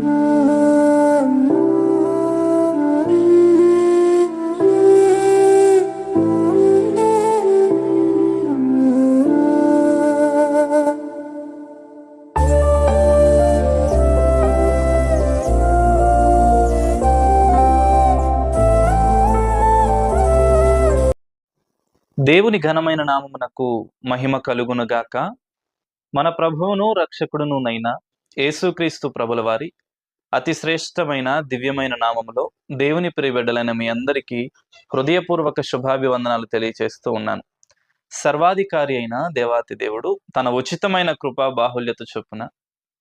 దేవుని ఘనమైన నామమునకు మహిమ కలుగునుగాక. మన ప్రభువును రక్షకుడునునైన యేసుక్రీస్తు ప్రభుల వారి అతి శ్రేష్టమైన దివ్యమైన నామములో దేవుని ప్రియబిడ్డలైన మీ అందరికీ హృదయపూర్వక శుభాభివందనాలు తెలియచేస్తూ ఉన్నాను. సర్వాధికారి అయిన దేవాతి దేవుడు తన ఉచితమైన కృపా బాహుల్యత చొప్పున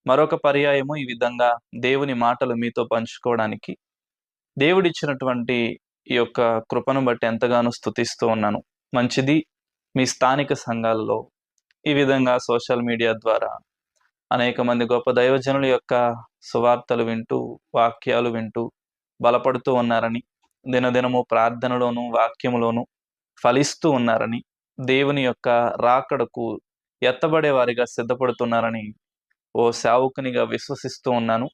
మరొక పర్యాయము ఈ విధంగా దేవుని మాటలు మీతో పంచుకోవడానికి దేవుడిచ్చినటువంటి ఈ యొక్క కృపను బట్టి ఎంతగానో స్తుతిస్తూ ఉన్నాను. మంచిది, మీ స్థానిక సంఘాలలో ఈ విధంగా సోషల్ మీడియా ద్వారా అనేక మంది గొప్ప దైవజనుల యొక్క సువార్తలు వింటూ, వాక్యాలు వింటూ బలపడుతూ ఉన్నారని, దినదినము ప్రార్థనలోను వాక్యములోను ఫలిస్తూ ఉన్నారని, దేవుని యొక్క రాకడకు ఎత్తబడే వారిగా సిద్ధపడుతున్నారని ఓ సేవకునిగా విశ్వసిస్తూ ఉన్నాను.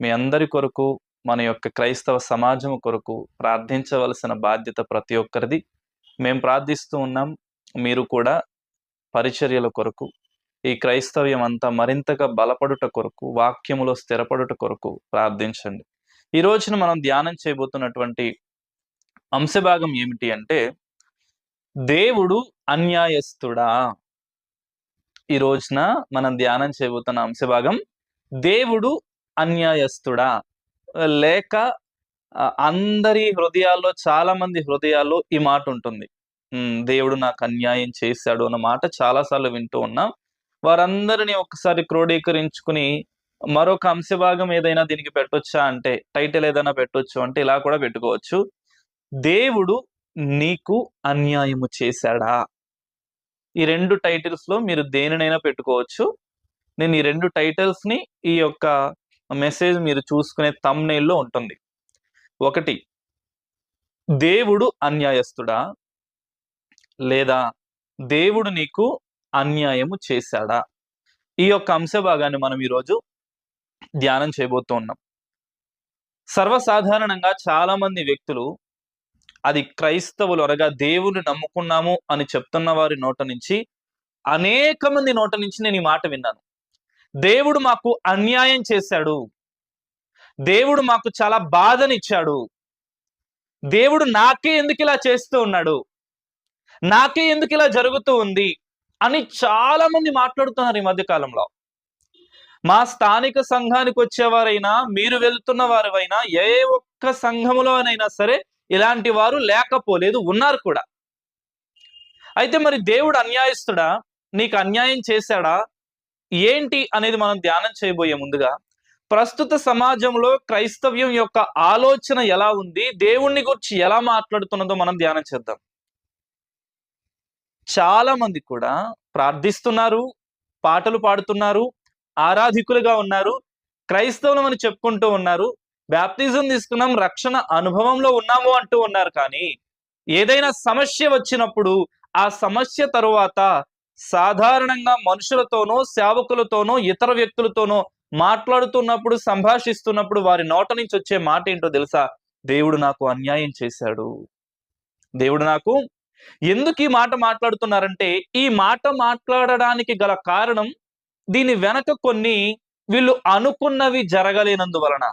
మీ అందరి కొరకు, మన యొక్క క్రైస్తవ సమాజం కొరకు ప్రార్థించవలసిన బాధ్యత ప్రతి ఒక్కరిది. మేము ప్రార్థిస్తూ ఉన్నాం. మీరు కూడా పరిచర్యల కొరకు, ఈ క్రైస్తవ్యం అంతా మరింతగా బలపడుట కొరకు, వాక్యములో స్థిరపడుట కొరకు ప్రార్థించండి. ఈ రోజున మనం ధ్యానం చేయబోతున్నటువంటి అంశభాగం ఏమిటి అంటే, దేవుడు అన్యాయస్తుడా. ఈ రోజున మనం ధ్యానం చేయబోతున్న అంశభాగం దేవుడు అన్యాయస్తుడా, లేక అందరి హృదయాల్లో, చాలా మంది హృదయాల్లో ఈ మాట ఉంటుంది, దేవుడు నాకు అన్యాయం చేశాడు అన్న మాట చాలాసార్లు వింటూ ఉన్నాం. వారందరినీ ఒకసారి క్రోడీకరించుకుని మరొక అంశభాగం ఏదైనా దీనికి పెట్టొచ్చా అంటే, టైటిల్ ఏదైనా పెట్టొచ్చు అంటే ఇలా కూడా పెట్టుకోవచ్చు, దేవుడు నీకు అన్యాయము చేశాడా. ఈ రెండు టైటిల్స్ లో మీరు దేనినైనా పెట్టుకోవచ్చు. నేను ఈ రెండు టైటిల్స్ ని ఈ యొక్క మెసేజ్ మీరు చూసుకునే థంబ్నెయిల్లో ఉంటుంది. ఒకటి, దేవుడు అన్యాయస్తుడా, లేదా దేవుడు నీకు అన్యాయము చేశాడా. ఈ యొక్క అంశభాగాన్ని మనం ఈరోజు ధ్యానం చేయబోతూ ఉన్నాం. సర్వసాధారణంగా చాలా మంది వ్యక్తులు, అది క్రైస్తవులు అనగా దేవుని నమ్ముకున్నాము అని చెప్తున్న వారి నోట నుంచి, అనేక మంది నోట నుంచి నేను ఈ మాట విన్నాను, దేవుడు మాకు అన్యాయం చేశాడు, దేవుడు మాకు చాలా బాధనిచ్చాడు, దేవుడు నాకే ఎందుకు ఇలా చేస్తూ ఉన్నాడు, నాకే ఎందుకు ఇలా జరుగుతూ ఉంది అని చాలా మంది మాట్లాడుతున్నారు ఈ మధ్య కాలంలో. మా స్థానిక సంఘానికి వచ్చేవారైనా, మీరు వెళ్తున్న వారైనా, ఏ ఒక్క సంఘములోనైనా సరే ఇలాంటి వారు లేకపోలేదు, ఉన్నారు కూడా. అయితే మరి దేవుడు అన్యాయస్తుడా, నీకు అన్యాయం చేశాడా ఏంటి అనేది మనం ధ్యానం చేయబోయే ముందుగా, ప్రస్తుత సమాజంలో క్రైస్తవ్యం యొక్క ఆలోచన ఎలా ఉంది, దేవుణ్ణి గురించి ఎలా మాట్లాడుతున్నదో మనం ధ్యానం చేద్దాం. చాలా మంది కూడా ప్రార్థిస్తున్నారు, పాటలు పాడుతున్నారు, ఆరాధికులుగా ఉన్నారు, క్రైస్తవులం అని చెప్పుకుంటూ ఉన్నారు, బాప్తిజం తీసుకున్నాం, రక్షణ అనుభవంలో ఉన్నాము అంటూ ఉన్నారు. కానీ ఏదైనా సమస్య వచ్చినప్పుడు, ఆ సమస్య తరువాత సాధారణంగా మనుషులతోనో, సేవకులతోనో, ఇతర వ్యక్తులతోనో మాట్లాడుతున్నప్పుడు, సంభాషిస్తున్నప్పుడు వారి నోట నుంచి వచ్చే మాట ఏంటో తెలుసా? దేవుడు నాకు అన్యాయం చేశాడు. దేవుడు నాకు, ఎందుకు ఈ మాట మాట్లాడుతున్నారంటే, ఈ మాట మాట్లాడడానికి గల కారణం, దీని వెనక కొన్ని వీళ్ళు అనుకున్నవి జరగలేనందువలన.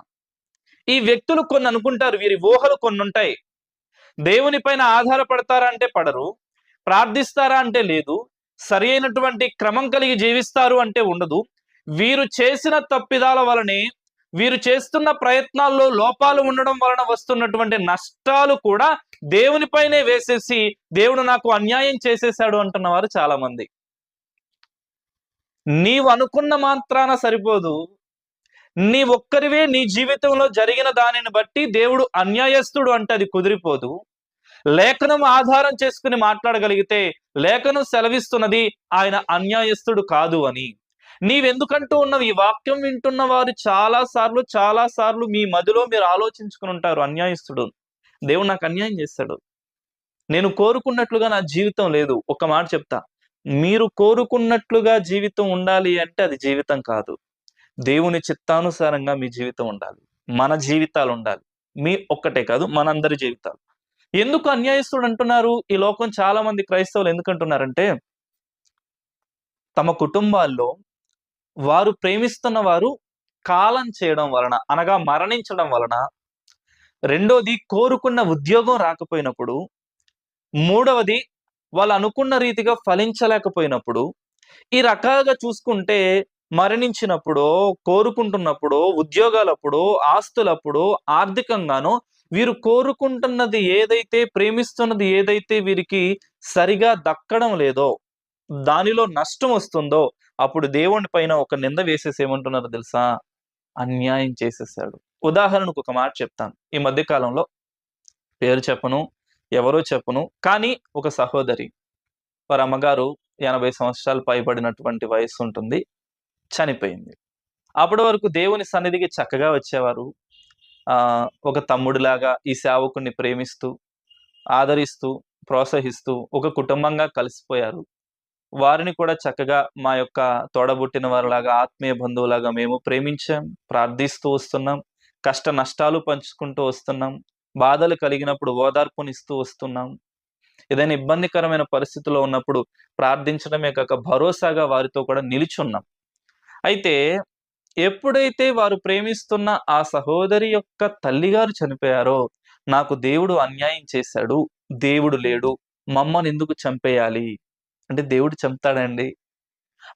ఈ వ్యక్తులు కొన్ని అనుకుంటారు, వీరి ఊహలు కొన్ని ఉంటాయి. దేవుని పైన ఆధారపడతారా అంటే పడరు, ప్రార్థిస్తారా అంటే లేదు, సరి అయినటువంటి క్రమం కలిగి జీవిస్తారు అంటే ఉండదు. వీరు చేసిన తప్పిదాల వలనే, వీరు చేస్తున్న ప్రయత్నాల్లో లోపాలు ఉండడం వలన వస్తున్నటువంటి నష్టాలు కూడా దేవునిపైనే వేసేసి, దేవుడు నాకు అన్యాయం చేసేశాడు అంటున్న వారు చాలా మంది. నీవు అనుకున్న మాత్రాన సరిపోదు, నీ ఒక్కరివే నీ జీవితంలో జరిగిన దానిని బట్టి దేవుడు అన్యాయస్తుడు అంటే అది కుదిరిపోదు. లేఖనం ఆధారం చేసుకుని మాట్లాడగలిగితే, లేఖనం సెలవిస్తున్నది ఆయన అన్యాయస్తుడు కాదు అని. నీవెందుకంటూ ఉన్నవి, ఈ వాక్యం వింటున్న వారు చాలా సార్లు మీ మదిలో మీరు ఆలోచించుకుని ఉంటారు, అన్యాయస్తుడు, దేవుడు నాకు అన్యాయం చేస్తాడు, నేను కోరుకున్నట్లుగా నా జీవితం లేదు. ఒక మాట చెప్తా, మీరు కోరుకున్నట్లుగా జీవితం ఉండాలి అంటే అది జీవితం కాదు. దేవుని చిత్తానుసారంగా మీ జీవితం ఉండాలి, మన జీవితాలు ఉండాలి. మీ ఒక్కటే కాదు, మనందరి జీవితాలు. ఎందుకు అన్యాయస్తుడు అంటున్నారు? ఈ లోకం చాలా మంది క్రైస్తవులు ఎందుకంటున్నారంటే, తమ కుటుంబాల్లో వారు ప్రేమిస్తున్న వారు కాలం చేయడం వలన, అనగా మరణించడం వలన, రెండోది కోరుకున్న ఉద్యోగం రాకపోయినప్పుడు, మూడవది వాళ్ళు అనుకున్న రీతిగా ఫలించలేకపోయినప్పుడు, ఈ రకాలుగా చూసుకుంటే మరణించినప్పుడో, కోరుకుంటున్నప్పుడో, ఉద్యోగాలప్పుడో, ఆస్తులప్పుడో, ఆర్థికంగానో వీరు కోరుకుంటున్నది ఏదైతే, ప్రేమిస్తున్నది ఏదైతే వీరికి సరిగా దక్కడం లేదో, దానిలో నష్టం వస్తుందో, అప్పుడు దేవుని పైన ఒక నింద వేసేసి ఏమంటున్నారో తెలుసా? అన్యాయం చేసేసాడు. ఉదాహరణకు ఒక మాట చెప్తాను. ఈ మధ్య కాలంలో పేరు చెప్పను, ఎవరో చెప్పను, కానీ ఒక సహోదరి, వారి అమ్మగారు 80 సంవత్సరాలు పైబడినటువంటి వయస్సు ఉంటుంది, చనిపోయింది. అప్పటి వరకు దేవుని సన్నిధికి చక్కగా వచ్చేవారు. ఒక తమ్ముడిలాగా ఈ సేవకుడిని ప్రేమిస్తూ, ఆదరిస్తూ, ప్రోత్సహిస్తూ ఒక కుటుంబంగా కలిసిపోయారు. వారిని కూడా చక్కగా మా యొక్క తోడబుట్టిన వారిలాగా, ఆత్మీయ బంధువులాగా మేము ప్రేమించాం, ప్రార్థిస్తూ వస్తున్నాం, కష్ట నష్టాలు పంచుకుంటూ వస్తున్నాం, బాధలు కలిగినప్పుడు ఓదార్పునిస్తూ వస్తున్నాం. ఏదైనా ఇబ్బందికరమైన పరిస్థితిలో ఉన్నప్పుడు ప్రార్థించడమే కాక భరోసాగా వారితో కూడా నిలుచున్నాం. అయితే ఎప్పుడైతే వారు ప్రేమిస్తున్న ఆ సహోదరి యొక్క తల్లిగారు చనిపోయారో, నాకు దేవుడు అన్యాయం చేశాడు, దేవుడు లేడు, మమ్మల్ని ఎందుకు చంపేయాలి అంటే, దేవుడు చంపుతాడండి?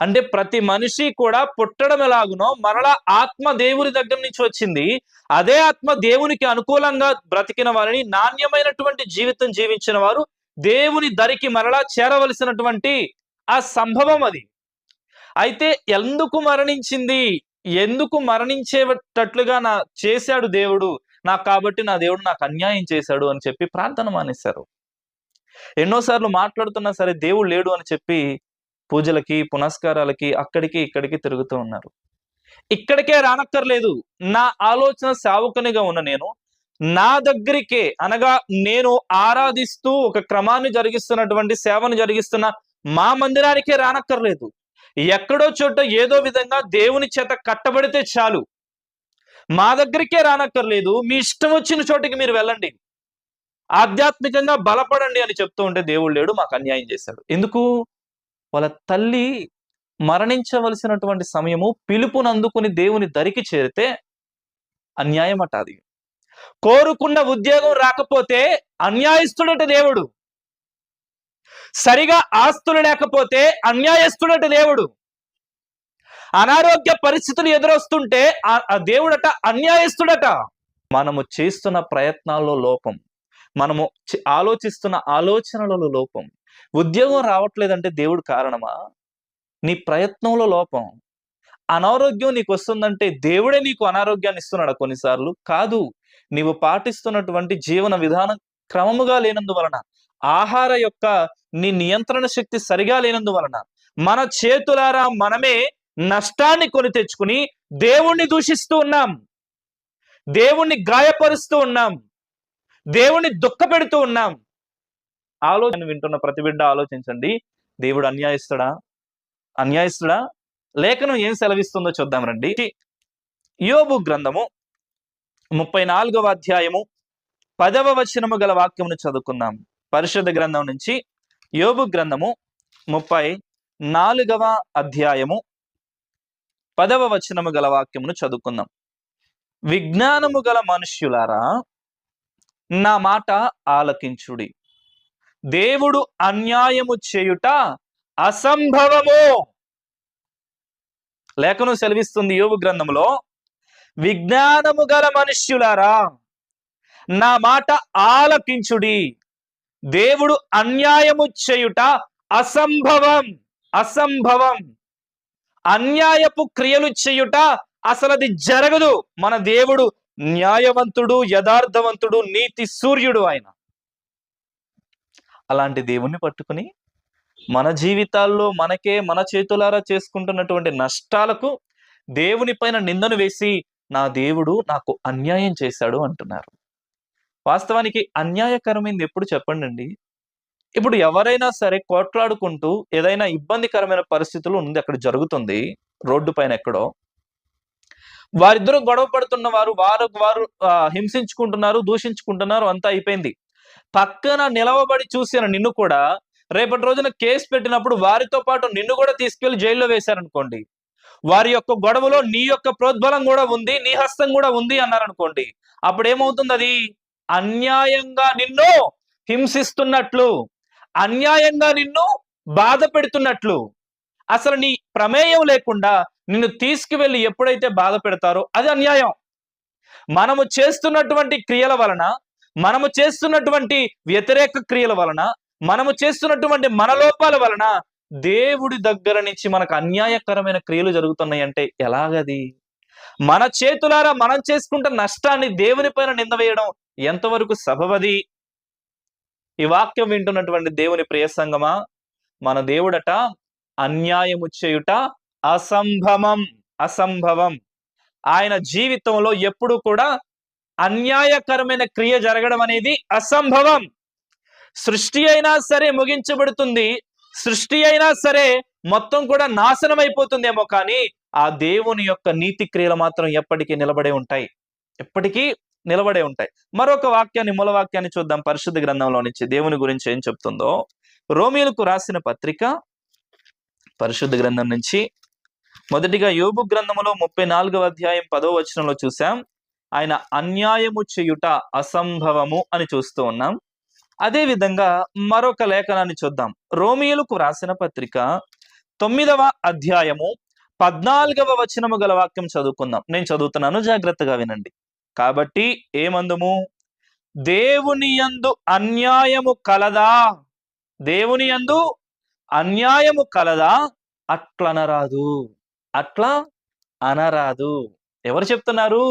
అంటే ప్రతి మనిషి కూడా పుట్టడం ఎలాగునో మరలా ఆత్మ దేవుని దగ్గర నుంచి వచ్చింది. అదే ఆత్మ దేవునికి అనుకూలంగా బ్రతికిన వారిని, నాణ్యమైనటువంటి జీవితం జీవించిన వారు దేవుని దరికి మరలా చేరవలసినటువంటి ఆ సంభవం అది. అయితే ఎందుకు మరణించింది, ఎందుకు మరణించేటట్లుగా చేశాడు దేవుడు నాకు, కాబట్టి నా దేవుడు నాకు అన్యాయం చేశాడు అని చెప్పి ప్రార్థన మానేశారు. ఎన్నోసార్లు మాట్లాడుతున్నా సరే దేవుడు లేడు అని చెప్పి పూజలకి, పునస్కారాలకి, అక్కడికి ఇక్కడికి తిరుగుతూ ఉన్నారు. ఇక్కడికే రానక్కర్లేదు. నా ఆలోచన సేవకునిగా ఉన్న నేను, నా దగ్గరికే, అనగా నేను ఆరాధిస్తూ ఒక క్రమాన్ని జరిగిస్తున్నటువంటి సేవను జరిగిస్తున్న మా మందిరానికే రానక్కర్లేదు. ఎక్కడో చోట ఏదో విధంగా దేవుని చేత కట్టబడితే చాలు. మా దగ్గరికే రానక్కర్లేదు, మీ ఇష్టం వచ్చిన చోటికి మీరు వెళ్ళండి, ఆధ్యాత్మికంగా బలపడండి అని చెప్తూ ఉంటే దేవుడు లేడు, మాకు అన్యాయం చేశాడు. ఎందుకు? వాళ్ళ తల్లి మరణించవలసినటువంటి సమయము, పిలుపునందుకుని దేవుని దరికి చేరితే అన్యాయం అట అది. కోరుకున్న ఉద్యోగం రాకపోతే అన్యాయస్తుడట దేవుడు. సరిగా ఆస్తులు లేకపోతే అన్యాయస్తుడట దేవుడు. అనారోగ్య పరిస్థితులు ఎదురొస్తుంటే ఆ దేవుడట అన్యాయస్తుడట. మనము చేస్తున్న ప్రయత్నాల్లో లోపం, మనము ఆలోచిస్తున్న ఆలోచనలలో లోపం, ఉద్యోగం రావట్లేదంటే దేవుడు కారణమా? నీ ప్రయత్నంలో లోపం. అనారోగ్యం నీకు వస్తుందంటే దేవుడే నీకు అనారోగ్యాన్ని ఇస్తున్నాడు కొన్నిసార్లు? కాదు. నీవు పాటిస్తున్నటువంటి జీవన విధానం క్రమముగా లేనందువలన, ఆహార యొక్క నీ నియంత్రణ శక్తి సరిగా లేనందువలన, మన చేతులారా మనమే నష్టాన్ని కొని తెచ్చుకుని దేవుణ్ణి దూషిస్తూ ఉన్నాం, దేవుణ్ణి గాయపరుస్తూ ఉన్నాం, దేవుణ్ణి దుఃఖపెడుతూ ఉన్నాం. ఆలోచన వింటున్న ప్రతి బిడ్డ ఆలోచించండి. దేవుడు అన్యాయస్తుడా? అన్యాయస్తుడా? లేఖనం ఏం సెలవిస్తుందో చూద్దాం రండి. యోబు గ్రంథము 34వ అధ్యాయము 10వ వచనము గల వాక్యమును చదువుకుందాం. పరిశుద్ధ గ్రంథం నుంచి యోబు గ్రంథము 34వ అధ్యాయము 10వ వచనము గల వాక్యమును చదువుకుందాం. విజ్ఞానము గల మనుష్యులారా, నా మాట ఆలకించుడి. దేవుడు అన్యాయము చేయుట అసంభవము. లేఖనం సెలవిస్తుంది యోబు గ్రంథంలో, విజ్ఞానము గల మనుష్యులారా, నా మాట ఆలకించుడి. దేవుడు అన్యాయము చేయుట అసంభవం. అసంభవం. అన్యాయపు క్రియలు చేయుట అసలు అది జరగదు. మన దేవుడు న్యాయవంతుడు, యథార్థవంతుడు, నీతి సూర్యుడు ఆయన. అలాంటి దేవుణ్ణి పట్టుకుని మన జీవితాల్లో మనకే మన చేతులారా చేసుకుంటున్నటువంటి నష్టాలకు దేవుని పైన నిందను వేసి, నా దేవుడు నాకు అన్యాయం చేశాడు అంటున్నారు. వాస్తవానికి అన్యాయకరమైనది ఎప్పుడు చెప్పండి. ఇప్పుడు ఎవరైనా సరే కొట్లాడుకుంటూ ఏదైనా ఇబ్బందికరమైన పరిస్థితులు ఉంది, అక్కడ జరుగుతుంది రోడ్డు పైన ఎక్కడో, వారిద్దరూ గొడవ పడుతున్న వారు వారు హింసించుకుంటున్నారు, దూషించుకుంటున్నారు, అంతా అయిపోయింది. పక్కన నిలవబడి చూసిన నిన్ను కూడా రేపటి రోజున కేసు పెట్టినప్పుడు వారితో పాటు నిన్ను కూడా తీసుకెళ్లి జైల్లో వేశారనుకోండి, వారి యొక్క గొడవలో నీ యొక్క ప్రోద్బలం కూడా ఉంది, నీ హస్తం కూడా ఉంది అన్నారనుకోండి, అప్పుడు ఏమవుతుంది? అది అన్యాయంగా నిన్ను హింసిస్తున్నట్లు, అన్యాయంగా నిన్ను బాధ పెడుతున్నట్లు. అసలు నీ ప్రమేయం లేకుండా నిన్ను తీసుకువెళ్ళి ఎప్పుడైతే బాధ పెడతారో అది అన్యాయం. మనము చేస్తున్నటువంటి క్రియల వలన, మనము చేస్తున్నటువంటి వ్యతిరేక క్రియల వలన, మనము చేస్తున్నటువంటి మనలోపాల వలన దేవుడి దగ్గర నుంచి మనకు అన్యాయకరమైన క్రియలు జరుగుతున్నాయి అంటే ఎలాగది? మన చేతులారా మనం చేసుకుంటున్న నష్టాన్ని దేవుని పైన నింద వేయడం ఎంతవరకు సబబది? ఈ వాక్యం వింటున్నటువంటి దేవుని ప్రియ సంగమా, మన దేవుడట అన్యాయము చేయుట అసంభవం. ఆయన జీవితంలో ఎప్పుడు కూడా అన్యాయకరమైన క్రియ జరగడం అనేది అసంభవం. సృష్టి అయినా సరే ముగించబడుతుంది, సృష్టి అయినా సరే మొత్తం కూడా నాశనం అయిపోతుందేమో, కానీ ఆ దేవుని యొక్క నీతి క్రియలు మాత్రం ఎప్పటికీ నిలబడే ఉంటాయి, ఎప్పటికీ నిలబడే ఉంటాయి. మరొక వాక్యాన్ని, మూల వాక్యాన్ని చూద్దాం పరిశుద్ధ గ్రంథంలో నుంచి దేవుని గురించి ఏం చెప్తుందో. రోమీయులకు రాసిన పత్రిక పరిశుద్ధ గ్రంథం నుంచి మొదటిగా యోబు గ్రంథములో 34వ అధ్యాయం 10వ వచనంలో చూసాం, ఆయన అన్యాయము చేయుట అసంభవము అని చూస్తూ ఉన్నాం. అదే విధంగా మరొక లేఖనాన్ని చూద్దాం. రోమీయులకు రాసిన పత్రిక 9వ అధ్యాయము 14వ వచనము గల వాక్యం చదువుకుందాం. నేను చదువుతున్నాను, జాగ్రత్తగా వినండి. కాబట్టి ఏమందుము? దేవుని యందు అన్యాయము కలదా, దేవుని యందు అన్యాయము కలదా, అట్లా అనరాదు. ఎవరు చెప్తున్నారు?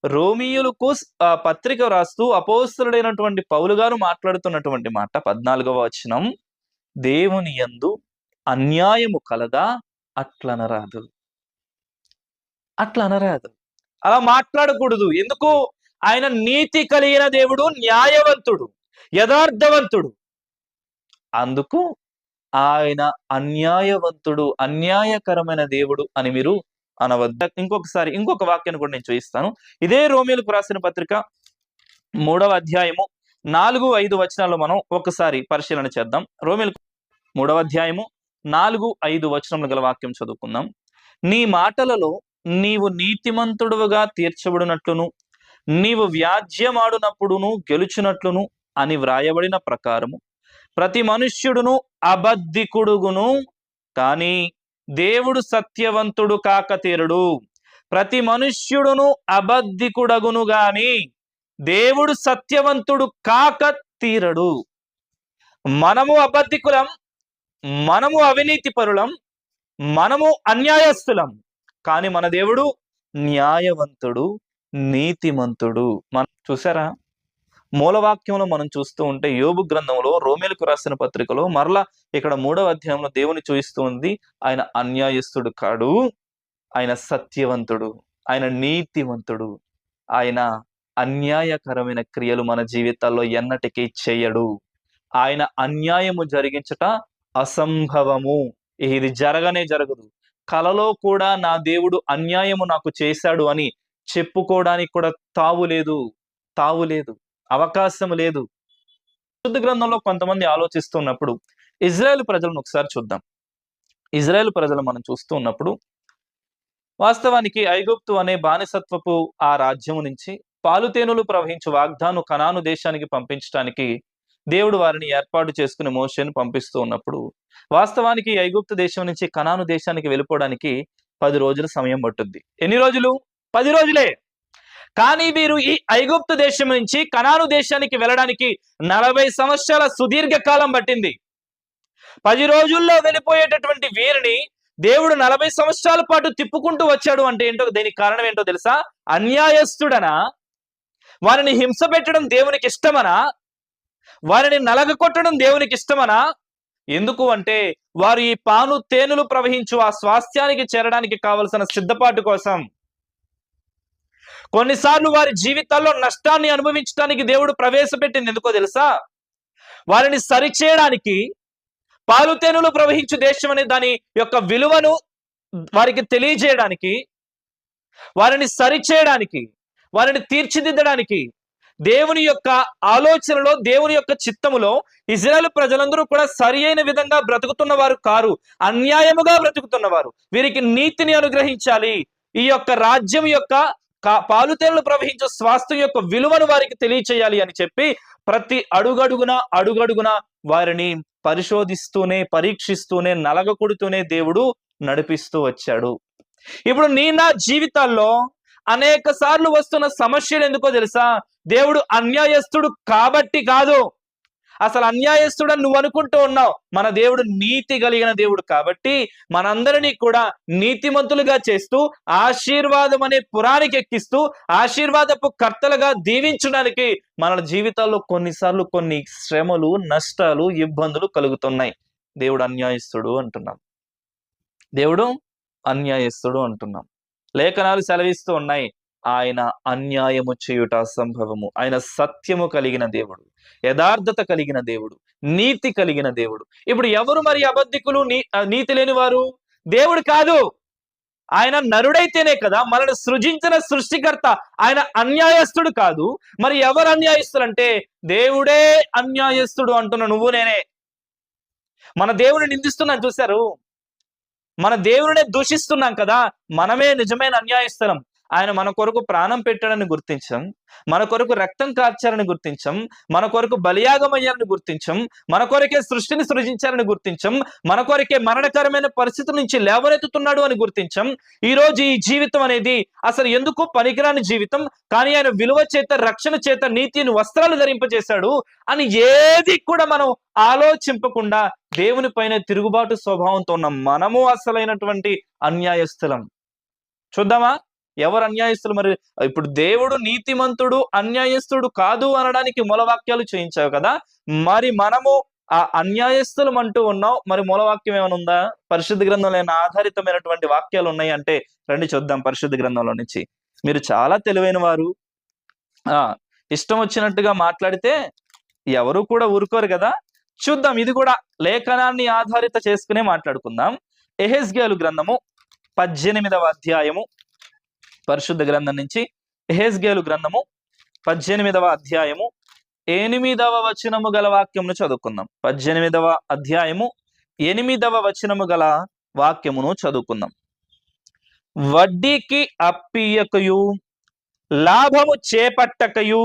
రోమీయులకు పత్రిక రాస్తూ అపోస్తలుడైనటువంటి పౌలు గారు మాట్లాడుతున్నటువంటి మాట. 14వ వచనం, దేవుని యందు అన్యాయము కలదా, అట్లనరాదు. అలా మాట్లాడకూడదు. ఎందుకు? ఆయన నీతి కలిగిన దేవుడు, న్యాయవంతుడు, యథార్థవంతుడు. అందుకు ఆయన అన్యాయవంతుడు, అన్యాయకరమైన దేవుడు అని మీరు అనవద్దు. ఇంకొక వాక్యాన్ని కూడా నేను చూపిస్తాను. ఇదే రోమీయులకు రాసిన పత్రిక 3వ అధ్యాయము 4-5 వచనాల్లో మనం ఒకసారి పరిశీలన చేద్దాం. రోమీయులకు 3వ అధ్యాయము 4-5 వచనములు గల వాక్యం చదువుకుందాం. నీ మాటలలో నీవు నీతిమంతుడుగా తీర్చబడినట్లును, నీవు వ్యాజ్యమాడునప్పుడును గెలుచునట్లును అని వ్రాయబడిన ప్రకారము ప్రతి మనుష్యుడును అబద్ధికుడుగును, కానీ దేవుడు సత్యవంతుడు కాక తీరుడు. ప్రతి మనుష్యుడును అబద్ధికుడగును గాని దేవుడు సత్యవంతుడు కాక తీరడు. మనము అబద్ధికులం, మనము అవినీతి పరులం, మనము అన్యాయస్తులం, కానీ మన దేవుడు న్యాయవంతుడు, నీతిమంతుడు. మనం చూసారా? మూలవాక్యంలో మనం చూస్తూ ఉంటే యోబు గ్రంథంలో, రోమీయులకు రాసిన పత్రికలో, మరలా ఇక్కడ 3వ అధ్యాయంలో దేవుని చూపిస్తూ ఉంది. ఆయన అన్యాయస్తుడు కాడు, ఆయన సత్యవంతుడు, ఆయన నీతివంతుడు, ఆయన అన్యాయకరమైన క్రియలు మన జీవితాల్లో ఎన్నటికీ చేయడు. ఆయన అన్యాయము జరిగించట అసంభవము. ఇది జరగదు. కలలో కూడా నా దేవుడు అన్యాయము నాకు చేశాడు అని చెప్పుకోవడానికి కూడా తావు లేదు, అవకాశం లేదు. శుద్ధ గ్రంథంలో కొంతమంది ఆలోచిస్తున్నప్పుడు ఇజ్రాయెల్ ప్రజలను ఒకసారి చూద్దాం. ఇజ్రాయెల్ ప్రజలు మనం చూస్తూ ఉన్నప్పుడు వాస్తవానికి ఐగుప్తు అనే బానిసత్వపు ఆ రాజ్యం నుంచి పాలుతేనులు ప్రవహించు వాగ్దాను కనాను దేశానికి పంపించడానికి దేవుడు వారిని ఏర్పాటు చేసుకుని మోషేను పంపిస్తూ ఉన్నప్పుడు, వాస్తవానికి ఐగుప్తు దేశం నుంచి కనాను దేశానికి వెళ్ళిపోవడానికి 10 రోజుల సమయం పట్టుద్ది. ఎన్ని రోజులు? 10 రోజులే. కానీ వీరు ఈ ఐగుప్తు దేశం నుంచి కనాను దేశానికి వెళ్ళడానికి 40 సంవత్సరాల సుదీర్ఘ కాలం పట్టింది. 10 రోజుల్లో వెళ్ళిపోయేటటువంటి వీరిని దేవుడు 40 సంవత్సరాల పాటు తిప్పుకుంటూ వచ్చాడు అంటే ఏంటో, దీనికి కారణం ఏంటో తెలుసా? అన్యాయస్తుడనా? వారిని హింస పెట్టడం దేవునికి ఇష్టమనా? వారిని నలగకొట్టడం దేవునికి ఇష్టమనా? ఎందుకు అంటే వారు ఈ తేనులు ప్రవహించు ఆ స్వాస్థ్యానికి చేరడానికి కావలసిన సిద్ధపాటు కోసం. కొన్నిసార్లు వారి జీవితాల్లో నష్టాన్ని అనుభవించడానికి దేవుడు ప్రవేశపెట్టింది ఎందుకో తెలుసా? వారిని సరిచేయడానికి, పాలుతేనులు ప్రవహించు దేశం అనే దాని యొక్క విలువను వారికి తెలియజేయడానికి, వారిని సరిచేయడానికి, వారిని తీర్చిదిద్దడానికి, దేవుని యొక్క ఆలోచనలో, దేవుని యొక్క చిత్తములో ఇజ్రాయేల్ ప్రజలందరూ కూడా సరి అయిన విధంగా బ్రతుకుతున్న వారు కారు, అన్యాయముగా బ్రతుకుతున్నవారు. వీరికి నీతిని అనుగ్రహించాలి, ఈ యొక్క రాజ్యం యొక్క పాలుతేళ్లు ప్రవహించే స్వాస్థ్యం యొక్క విలువను వారికి తెలియచేయాలి అని చెప్పి ప్రతి అడుగడుగున వారిని పరిశోధిస్తూనే, పరీక్షిస్తూనే, నలగకొడుతూనే దేవుడు నడిపిస్తూ వచ్చాడు. ఇప్పుడు నా జీవితాల్లో అనేక సార్లు వస్తున్న సమస్యలు ఎందుకో తెలుసా? దేవుడు అన్యాయస్తుడు కాబట్టి కాదు. అసలు అన్యాయస్తుడని నువ్వు అనుకుంటూ ఉన్నావు. మన దేవుడు నీతి కలిగిన దేవుడు కాబట్టి మనందరినీ కూడా నీతిమంతులుగా చేస్తూ, ఆశీర్వాదం అనే పురానికి ఎక్కిస్తూ, ఆశీర్వాదపు కర్తలుగా దీవించడానికి మన జీవితాల్లో కొన్నిసార్లు కొన్ని శ్రమలు, నష్టాలు, ఇబ్బందులు కలుగుతున్నాయి. దేవుడు అన్యాయస్తుడు అంటున్నాం. దేవుడు అన్యాయస్తుడు అంటున్నాం. లేఖనాలు సెలవిస్తూ ఉన్నాయి, ఆయన అన్యాయము చేయుట అసంభవము. ఆయన సత్యము కలిగిన దేవుడు, యథార్థత కలిగిన దేవుడు, నీతి కలిగిన దేవుడు. ఇప్పుడు ఎవరు మరి అబద్ధికులు, నీతి లేని వారు? దేవుడు కాదు. ఆయన నరుడైతేనే కదా, మనల్ని సృజించిన సృష్టికర్త. ఆయన అన్యాయస్తుడు కాదు. మరి ఎవరు అన్యాయస్తులు అంటే దేవుడే అన్యాయస్తుడు అంటున్న నువ్వు నేనే. మన దేవుని నిందిస్తున్నాం చూశారు, మన దేవుడినే దూషిస్తున్నాం కదా, మనమే నిజమైన అన్యాయస్థలం. ఆయన మన కొరకు ప్రాణం పెట్టాడని గుర్తించాం, మన కొరకు రక్తం కార్చారని గుర్తించాం, మన కొరకు బలియాగం అయ్యారని గుర్తించాం, మన కొరకే సృష్టిని సృజించారని గుర్తించాం, మన కొరకే మరణకరమైన పరిస్థితి నుంచి లేవనెత్తుతున్నాడు అని గుర్తించాం. ఈ రోజు ఈ జీవితం అనేది అసలు ఎందుకు పనికిరాని జీవితం, కానీ ఆయన విలువ చేత, రక్షణ చేత, నీతిని వస్త్రాలు ధరింపజేశాడు అని ఏది కూడా మనం ఆలోచింపకుండా దేవుని పైన తిరుగుబాటు స్వభావంతో ఉన్న మనము అసలైనటువంటి అన్యాయస్థలం. చూద్దామా ఎవరు అన్యాయస్తులు? మరి ఇప్పుడు దేవుడు నీతిమంతుడు, అన్యాయస్తుడు కాదు అనడానికి మూలవాక్యాలు చేయించావు కదా, మరి మనము ఆ అన్యాయస్తులం అంటూ ఉన్నావు. మరి మూలవాక్యం ఏమైనా ఉందా? పరిశుద్ధ గ్రంథంలో ఆధారితమైనటువంటి వాక్యాలు ఉన్నాయి అంటే రండి చూద్దాం పరిశుద్ధ గ్రంథంలో నుంచి. మీరు చాలా తెలివైన వారు, ఇష్టం వచ్చినట్టుగా మాట్లాడితే ఎవరు కూడా ఊరుకోరు కదా. చూద్దాం, ఇది కూడా లేఖనాన్ని ఆధారిత చేసుకునే మాట్లాడుకుందాం. యెహెజ్కేలు గ్రంథము 18వ అధ్యాయము, పరిశుద్ధ గ్రంథం నుంచి యెహెజ్కేలు గ్రంథము 18వ అధ్యాయము 8వ వచనము గల వాక్యమును చదువుకుందాం. 18వ అధ్యాయము 8వ వచనము గల వాక్యమును చదువుకుందాం. వడ్డీకి అప్పియకయు, లాభము చేపట్టకయు,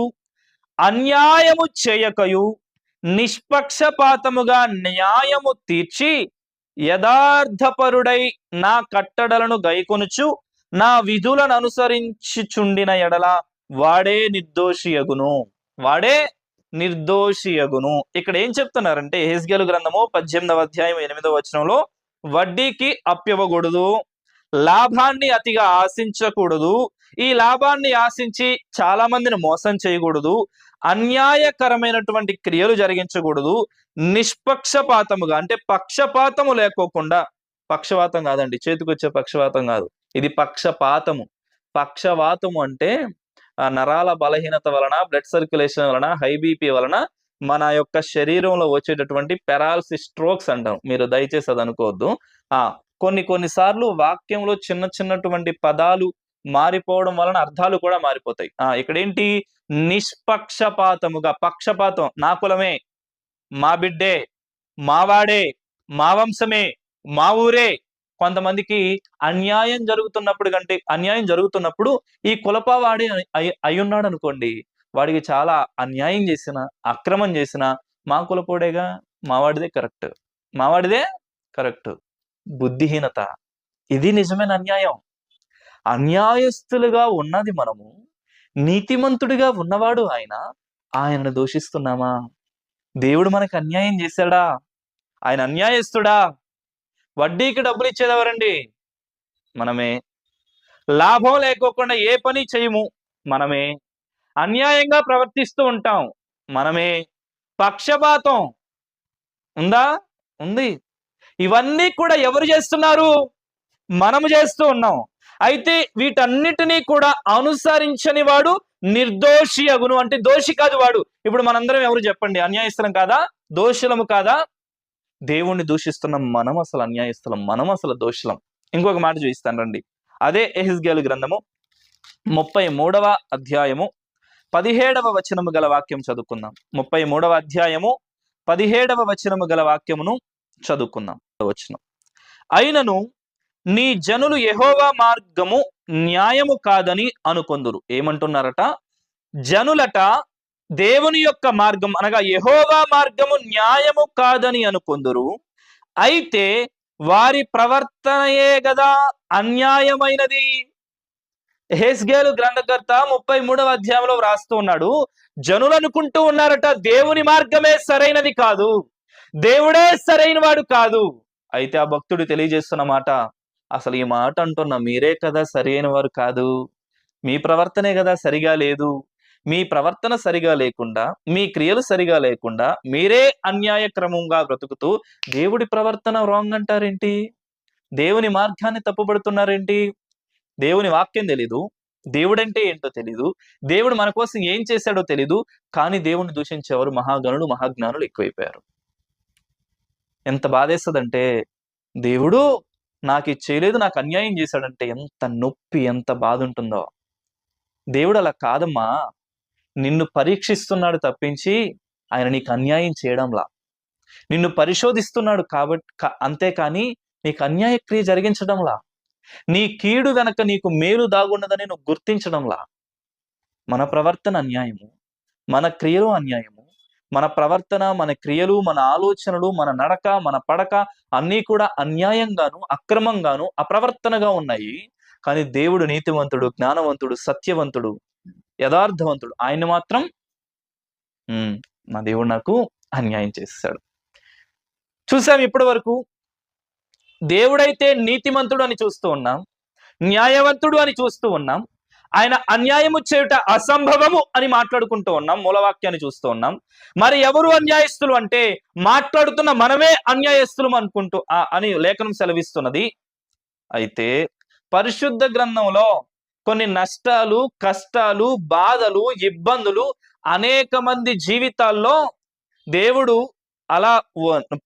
అన్యాయము చేయకయు, నిష్పక్షపాతముగా న్యాయము తీర్చి, యథార్థపరుడై నా కట్టడలను గైకొనుచు నా విధులను అనుసరించుచుండిన ఎడల వాడే నిర్దోషియగును, వాడే నిర్దోషియగును. ఇక్కడ ఏం చెప్తున్నారంటే యెహెజ్కేలు గ్రంథము 18వ అధ్యాయం 8వ వచనంలో వడ్డీకి అప్పివ్వకూడదు, లాభాన్ని అతిగా ఆశించకూడదు, ఈ లాభాన్ని ఆశించి చాలా మందిని మోసం చేయకూడదు, అన్యాయకరమైనటువంటి క్రియలు జరిగించకూడదు, నిష్పక్షపాతముగా అంటే పక్షపాతము లేకోకుండా, పక్షవాతం కాదండి, చేతికొచ్చే పక్షవాతం కాదు, ఇది పక్షపాతము. పక్షవాతము అంటే నరాల బలహీనత వలన, బ్లడ్ సర్క్యులేషన్ వలన, హై బీపీ వలన మన యొక్క శరీరంలో వచ్చేటటువంటి పెరాలసిస్, స్ట్రోక్స్ అంటాం. మీరు దయచేసి అది అనుకోవద్దు. కొన్నిసార్లు వాక్యంలో చిన్నటువంటి పదాలు మారిపోవడం వలన అర్థాలు కూడా మారిపోతాయి. ఇక్కడ ఏంటి? నిష్పక్షపాతముగా. పక్షపాతం, నా కులమే, మా బిడ్డే, మావాడే, మా వంశమే, మా ఊరే. కొంతమందికి అన్యాయం జరుగుతున్నప్పుడు ఈ కులపవాడి అయ్యున్నాడు అనుకోండి, వాడికి చాలా అన్యాయం చేసిన, అక్రమం చేసిన, మా కులపోడేగా, మావాడిదే కరెక్ట్. బుద్ధిహీనత. ఇది నిజమైన అన్యాయం. అన్యాయస్తులుగా ఉన్నది మనము, నీతిమంతుడిగా ఉన్నవాడు ఆయనను దూషిస్తున్నామా? దేవుడు మనకు అన్యాయం చేశాడా? ఆయన అన్యాయస్తుడా? వడ్డీకి డబ్బులు ఇచ్చేది ఎవరండి? మనమే. లాభం లేకోకుండా ఏ పని చేయము, మనమే. అన్యాయంగా ప్రవర్తిస్తూ ఉంటాం, మనమే. పక్షపాతం ఉందా? ఉంది. ఇవన్నీ కూడా ఎవరు చేస్తున్నారు? మనము చేస్తూ ఉన్నాం. అయితే వీటన్నిటినీ కూడా అనుసరించని వాడు నిర్దోషి అగును. అంటే దోషి కాదు వాడు. ఇప్పుడు మనందరం ఎవరు చెప్పండి? అన్యాయస్థలం కాదా? దోషులము కాదా? దేవుణ్ణి దూషిస్తున్నాం మనం అసలు అన్యాయస్థలం, మనం అసలు దోషులం. ఇంకొక మాట చూపిస్తాను రండి. అదే యెహెజ్కేలు గ్రంథము 33వ అధ్యాయము 17వ వచనము గల వాక్యం చదువుకుందాం. 33వ అధ్యాయము 17వ వచనము గల వాక్యమును చదువుకుందాం. వచనం, అయినను నీ జనులు యెహోవా మార్గము న్యాయము కాదని అనుకొందురు. ఏమంటున్నారట? జనులట దేవుని యొక్క మార్గం అనగా యెహోవా మార్గము న్యాయము కాదని అనుకొందురు, అయితే వారి ప్రవర్తనయే గదా అన్యాయమైనది. యెహెజ్కేలు గ్రంథకర్త 33వ అధ్యాయంలో వ్రాస్తూ ఉన్నాడు, జనులు అనుకుంటూ ఉన్నారట దేవుని మార్గమే సరైనది కాదు, దేవుడే సరైన వాడు కాదు. అయితే ఆ భక్తుడు తెలియజేస్తున్న మాట, అసలు ఈ మాట అంటున్న మీరే కదా సరైన వారు కాదు, మీ ప్రవర్తనే కదా సరిగా లేదు. మీ ప్రవర్తన సరిగా లేకుండా, మీ క్రియలు సరిగా లేకుండా మీరే అన్యాయక్రమంగా బ్రతుకుతూ దేవుడి ప్రవర్తన రాంగ్ అంటారేంటి? దేవుని మార్గాన్ని తప్పుపడుతున్నారేంటి? దేవుని వాక్యం తెలీదు, దేవుడంటే ఏంటో తెలీదు, దేవుడు మన కోసం ఏం చేశాడో తెలీదు, కానీ దేవుణ్ణి దూషించేవారు మహాగణులు మహాజ్ఞానులు ఎక్కువైపోయారు. ఎంత బాధేస్తుందంటే, దేవుడు నాకు ఇది చేయలేదు, నాకు అన్యాయం చేశాడంటే ఎంత నొప్పి, ఎంత బాధ ఉంటుందో. దేవుడు అలా కాదమ్మా, నిన్ను పరీక్షిస్తున్నాడు తప్పించి ఆయన నీకు అన్యాయం చేయడంలా. నిన్ను పరిశోధిస్తున్నాడు కాబట్టి అంతేకాని నీకు అన్యాయ క్రియ జరిగించడంలా. నీ కీడు వెనక నీకు మేలు దాగున్నదని నువ్వు గుర్తించడంలా. మన ప్రవర్తన అన్యాయము, మన క్రియలు అన్యాయము, మన ప్రవర్తన, మన క్రియలు, మన ఆలోచనలు, మన నడక, మన పడక అన్నీ కూడా అన్యాయంగాను, అక్రమంగాను, అప్రవర్తనగా ఉన్నాయి. కానీ దేవుడు నీతివంతుడు, జ్ఞానవంతుడు, సత్యవంతుడు, యథార్థవంతుడు. ఆయన మాత్రం నా దేవుడు నాకు అన్యాయం చేశాడు. చూసాం ఇప్పటి వరకు. దేవుడైతే నీతిమంతుడు అని చూస్తూ ఉన్నాం, న్యాయవంతుడు అని చూస్తూ ఉన్నాం, ఆయన అన్యాయము చేయుట అసంభవము అని మాట్లాడుకుంటూ ఉన్నాం, మూలవాక్యాన్ని చూస్తూ ఉన్నాం. మరి ఎవరు అన్యాయస్తులు అంటే మాట్లాడుతున్న మనమే అన్యాయస్తులు అనుకుంటూ అని లేఖనం సెలవిస్తున్నది. అయితే పరిశుద్ధ గ్రంథంలో కొన్ని నష్టాలు, కష్టాలు, బాధలు, ఇబ్బందులు అనేక మంది జీవితాల్లో దేవుడు అలా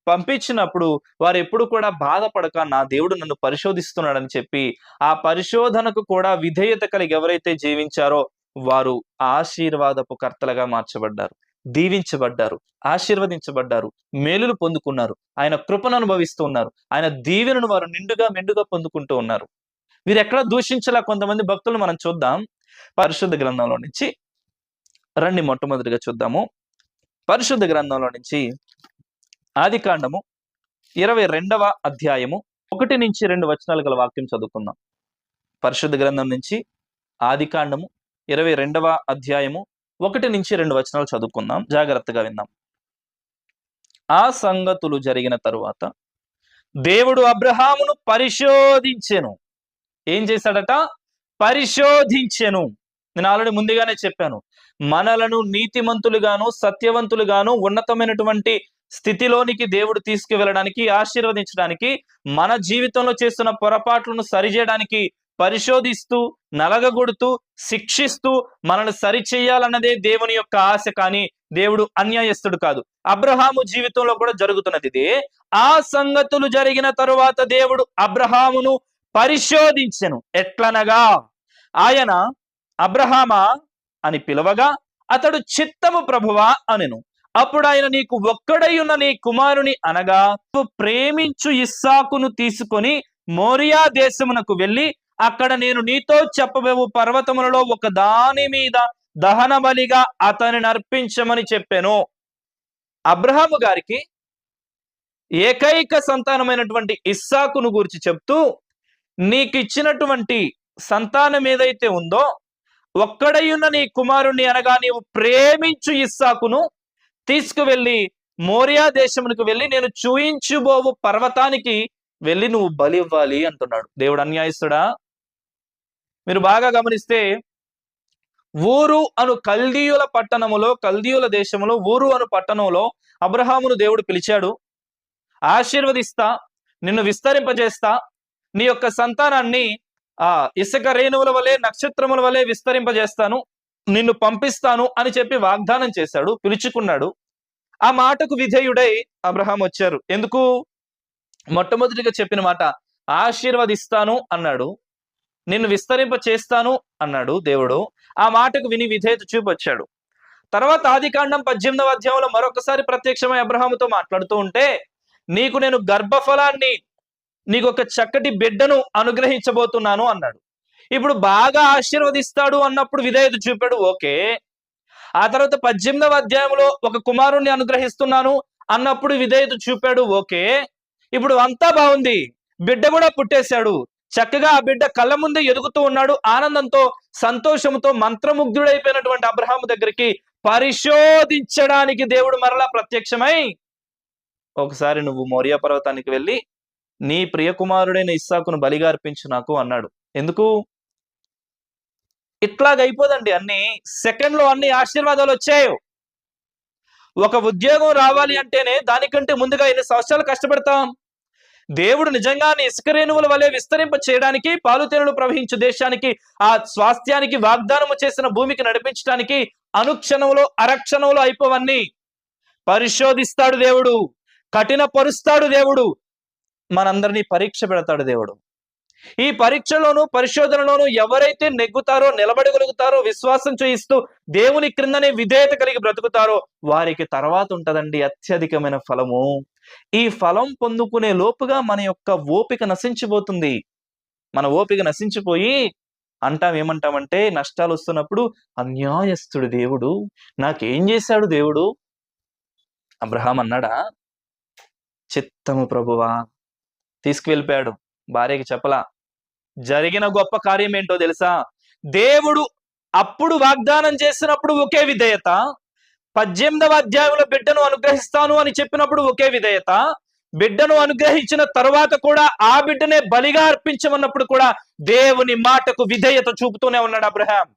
పంపించినప్పుడు వారు ఎప్పుడు కూడా బాధపడక నా దేవుడు నన్ను పరిశోధిస్తున్నాడని చెప్పి ఆ పరిశోధనకు కూడా విధేయత కలిగి ఎవరైతే జీవించారో వారు ఆశీర్వాదపు కర్తలుగా మార్చబడ్డారు, దీవించబడ్డారు, ఆశీర్వదించబడ్డారు, మేలులు పొందుకున్నారు, ఆయన కృపను అనుభవిస్తూ ఉన్నారు, ఆయన దీవెనను వారు నిండుగా మెండుగా పొందుకుంటూ ఉన్నారు. వీరు ఎక్కడ దూషించలా కొంతమంది భక్తులు మనం చూద్దాం. పరిశుద్ధ గ్రంథంలో నుంచి రండి, మొట్టమొదటిగా చూద్దాము. పరిశుద్ధ గ్రంథంలో నుంచి ఆదికాండము 22వ అధ్యాయము 1 నుంచి 2 వచనాలు గల వాక్యం చదువుకుందాం. పరిశుద్ధ గ్రంథం నుంచి ఆదికాండము 22వ అధ్యాయము 1 నుంచి 2 వచనాలు చదువుకుందాం, జాగ్రత్తగా విందాం. ఆ సంగతులు జరిగిన తరువాత దేవుడు అబ్రహామును పరిశోధించెను. ఏం చేశాడట? పరిశోధించెను. నేను ఆల్రెడీ ముందుగానే చెప్పాను, మనలను నీతిమంతులుగాను సత్యవంతులుగాను ఉన్నతమైనటువంటి స్థితిలోనికి దేవుడు తీసుకువెళ్ళడానికి, ఆశీర్వదించడానికి, మన జీవితంలో చేస్తున్న పొరపాట్లను సరిచేయడానికి పరిశోధిస్తూ, నలగగొడుతూ, శిక్షిస్తూ మనల్ని సరిచేయాలన్నదే దేవుని యొక్క ఆశ. కానీ దేవుడు అన్యాయస్తుడు కాదు. అబ్రహాము జీవితంలో కూడా జరుగుతున్నది ఇదే. ఆ సంగతులు జరిగిన తరువాత దేవుడు అబ్రహామును పరిశోధించెను. ఎట్లనగా ఆయన అబ్రహామా అని పిలవగా అతడు చిత్తము ప్రభువా అనెను. అప్పుడు ఆయన, నీకు ఒక్కడై ఉన్న నీ కుమారుని అనగా నువ్వు ప్రేమించు ఇస్సాకును తీసుకొని మోరియా దేశమునకు వెళ్ళి అక్కడ నేను నీతో చెప్పబోవు పర్వతములలో ఒక దాని మీద దహన బలిగా అతనిని అర్పించమని చెప్పాను. అబ్రహాము గారికి ఏకైక సంతానమైనటువంటి ఇస్సాకును గురించి చెప్తూ, నీకు ఇచ్చినటువంటి సంతానం ఏదైతే ఉందో, ఒక్కడయ్యున్న నీ కుమారుణ్ణి అనగా నీవు ప్రేమించు ఇస్సాకును తీసుకువెళ్ళి మోరియా దేశమునకు వెళ్ళి నేను చూయించుబోవు పర్వతానికి వెళ్ళి నువ్వు బలి ఇవ్వాలి అంటున్నాడు. దేవుడు అన్యాయస్తుడా? మీరు బాగా గమనిస్తే ఊరు అను కల్దీయుల పట్టణములో, కల్దీయుల దేశములో ఊరు అను పట్టణంలో అబ్రహామును దేవుడు పిలిచాడు. ఆశీర్వదిస్తా, నిన్ను విస్తరింపజేస్తా, నీ యొక్క సంతానాన్ని ఇసుక రేణువుల వలె, నక్షత్రముల వలె విస్తరింపజేస్తాను, నిన్ను పంపిస్తాను అని చెప్పి వాగ్దానం చేశాడు, పిలుచుకున్నాడు. ఆ మాటకు విధేయుడై అబ్రహాం వచ్చారు. ఎందుకు? మొట్టమొదటిగా చెప్పిన మాట ఆశీర్వదిస్తాను అన్నాడు. నిన్ను విస్తరింప చేస్తాను అన్నాడు దేవుడు. ఆ మాటకు విని విధేయత చూపొచ్చాడు. తర్వాత ఆదికాండం 18వ అధ్యాయంలో మరొకసారి ప్రత్యక్షమై అబ్రహాముతో మాట్లాడుతూ ఉంటే, నీకు నేను గర్భఫలాన్ని, నీకు ఒక చక్కటి బిడ్డను అనుగ్రహించబోతున్నాను అన్నాడు. ఇప్పుడు బాగా ఆశీర్వదిస్తాడు అన్నప్పుడు విధేయత చూపాడు, ఓకే. ఆ తర్వాత 18వ అధ్యాయంలో ఒక కుమారుణ్ణి అనుగ్రహిస్తున్నాను అన్నప్పుడు విధేయత చూపాడు, ఓకే. ఇప్పుడు అంతా బాగుంది, బిడ్డ కూడా పుట్టేశాడు, చక్కగా ఆ బిడ్డ కళ్ళ ముందే ఎదుగుతూ ఉన్నాడు. ఆనందంతో సంతోషంతో మంత్రముగ్ధుడైపోయినటువంటి అబ్రహాము దగ్గరికి పరిశోధించడానికి దేవుడు మరలా ప్రత్యక్షమై, ఒకసారి నువ్వు మోరియా పర్వతానికి వెళ్ళి నీ ప్రియ కుమారుడైన ఇస్సాకును బలిగా అర్పించు నాకు అన్నాడు. ఎందుకు? ఇట్లాగైపోదండి అన్ని సెకండ్ లో అన్ని ఆశీర్వాదాలు వచ్చాయి. ఒక ఉద్యోగం రావాలి అంటేనే దానికంటే ముందుగా ఎన్ని సంవత్సరాలు కష్టపడతాం. దేవుడు నిజంగానే ఇసుక రేణువుల వలె విస్తరింప చేయడానికి, పాలుతేనెలు ప్రవహించు దేశానికి, ఆ స్వాస్థ్యానికి వాగ్దానము చేసిన భూమికి నడిపించడానికి అనుక్షణంలో అరక్షణంలో అయిపోవన్నీ పరిశోధిస్తాడు దేవుడు, కఠినపరుస్తాడు దేవుడు, మనందరినీ పరీక్ష పెడతాడు దేవుడు. ఈ పరీక్షలోను పరిశోధనలోను ఎవరైతే నెగ్గుతారో, నిలబడగలుగుతారో, విశ్వాసం చేయిస్తూ దేవుని క్రిందనే విధేయత కలిగి బ్రతుకుతారో వారికి తర్వాత ఉంటదండి అత్యధికమైన ఫలము. ఈ ఫలం పొందుకునే లోపుగా మన యొక్క ఓపిక నశించిపోతుంది. మన ఓపిక నశించిపోయి ఏమంటామంటే నష్టాలు వస్తున్నప్పుడు, అన్యాయస్తుడు దేవుడు, నాకేం చేశాడు దేవుడు? అబ్రహాం అన్నాడా, చిత్తము ప్రభువా, తీసుకువెళ్ళిపోయాడు. భార్యకి చెప్పలా. జరిగిన గొప్ప కార్యం ఏంటో తెలుసా? దేవుడు అప్పుడు వాగ్దానం చేసినప్పుడు ఒకే విధేయత, 18వ అధ్యాయంలో బిడ్డను అనుగ్రహిస్తాను అని చెప్పినప్పుడు ఒకే విధేయత, బిడ్డను అనుగ్రహించిన తరువాత కూడా ఆ బిడ్డనే బలిగా అర్పించమన్నప్పుడు కూడా దేవుని మాటకు విధేయత చూపుతూనే ఉన్నాడు అబ్రహాం.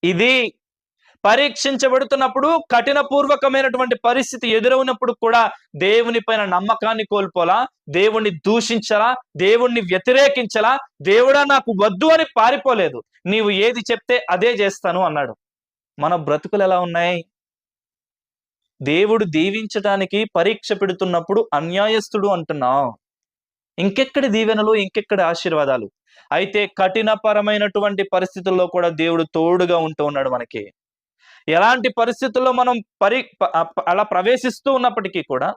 ఇది పరీక్షించబడుతున్నప్పుడు, కఠిన పూర్వకమైనటువంటి పరిస్థితి ఎదురవునప్పుడు కూడా దేవుని పైన నమ్మకాన్ని కోల్పోలా, దేవుణ్ణి దూషించలా, దేవుణ్ణి వ్యతిరేకించలా, దేవుడా నాకు వద్దు అని పారిపోలేదు. నీవు ఏది చెప్తే అదే చేస్తాను అన్నాడు. మన బ్రతుకులు ఎలా ఉన్నాయి? దేవుడు దీవించడానికి పరీక్ష పెడుతున్నప్పుడు అన్యాయస్తుడు అంటున్నావు. ఇంకెక్కడి దీవెనలు, ఇంకెక్కడి ఆశీర్వాదాలు? అయితే కఠినపరమైనటువంటి పరిస్థితుల్లో కూడా దేవుడు తోడుగా ఉంటూ ఉన్నాడు మనకి. ఎలాంటి పరిస్థితుల్లో మనం అలా ప్రవేశిస్తూ ఉన్నప్పటికీ కూడా,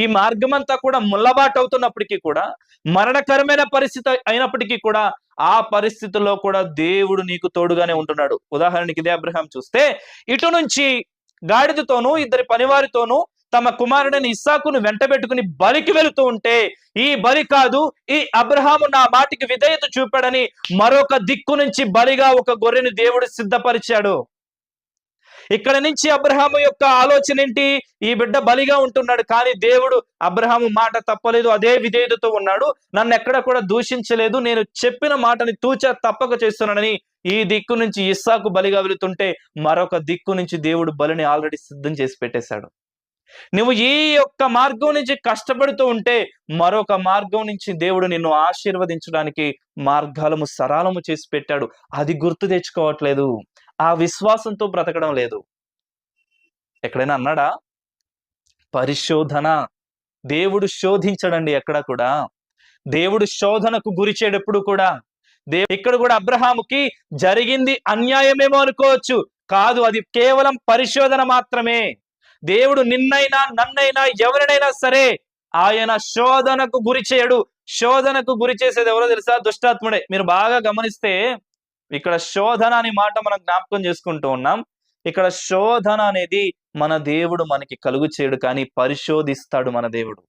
ఈ మార్గం అంతా కూడా ముల్లబాటు అవుతున్నప్పటికీ కూడా, మరణకరమైన పరిస్థితి అయినప్పటికీ కూడా, ఆ పరిస్థితుల్లో కూడా దేవుడు నీకు తోడుగానే ఉంటున్నాడు. ఉదాహరణకి ఇదే అబ్రహాం చూస్తే, ఇటు నుంచి గాడిదతోనూ 2 పనివారితోనూ తమ కుమారుడైన ఇస్సాకును వెంటబెట్టుకుని బలికి వెళుతూ ఉంటే, ఈ బలి కాదు, ఈ అబ్రహాము నా మాటికి విధేయత చూపాడని మరొక దిక్కు నుంచి బలిగా ఒక గొర్రెని దేవుడు సిద్ధపరిచాడు. ఇక్కడ నుంచి అబ్రహాము యొక్క ఆలోచన ఏంటి? ఈ బిడ్డ బలిగా ఉంటున్నాడు, కానీ దేవుడు అబ్రహాము మాట తప్పలేదు, అదే విధేయతతో ఉన్నాడు, నన్ను ఎక్కడ కూడా దూషించలేదు, నేను చెప్పిన మాటని తూచా తప్పక చేస్తున్నానని ఈ దిక్కు నుంచి ఇస్సాకు బలిగా వెళుతుంటే, మరొక దిక్కు నుంచి దేవుడు బలిని ఆల్రెడీ సిద్ధం చేసి పెట్టేశాడు. నువ్వు ఈ యొక్క మార్గం నుంచి కష్టపడుతూ ఉంటే, మరొక మార్గం నుంచి దేవుడు నిన్ను ఆశీర్వదించడానికి మార్గాలము సరళము చేసి పెట్టాడు. అది గుర్తు తెచ్చుకోవట్లేదు, ఆ విశ్వాసంతో బ్రతకడం లేదు. ఎక్కడైనా అన్నాడా? పరిశోధన. దేవుడు శోధించడండి ఎక్కడ కూడా. దేవుడు శోధనకు గురి చేయడప్పుడు కూడా, ఇక్కడ కూడా అబ్రహాముకి జరిగింది అన్యాయమేమో అనుకోవచ్చు, కాదు, అది కేవలం పరిశోధన మాత్రమే. దేవుడు నిన్నైనా నన్నైనా ఎవరినైనా సరే ఆయన శోధనకు గురి చేయడు. శోధనకు గురి చేసేది ఎవరో తెలుసా? దుష్టాత్ముడే. మీరు బాగా గమనిస్తే ఇక్కడ శోధన అనే మాట మనం జ్ఞాపకం చేసుకుంటూ ఉన్నాం. ఇక్కడ శోధన అనేది మన దేవుడు మనకి కలుగు చేయడు, కానీ పరిశోధిస్తాడు మన దేవుడు,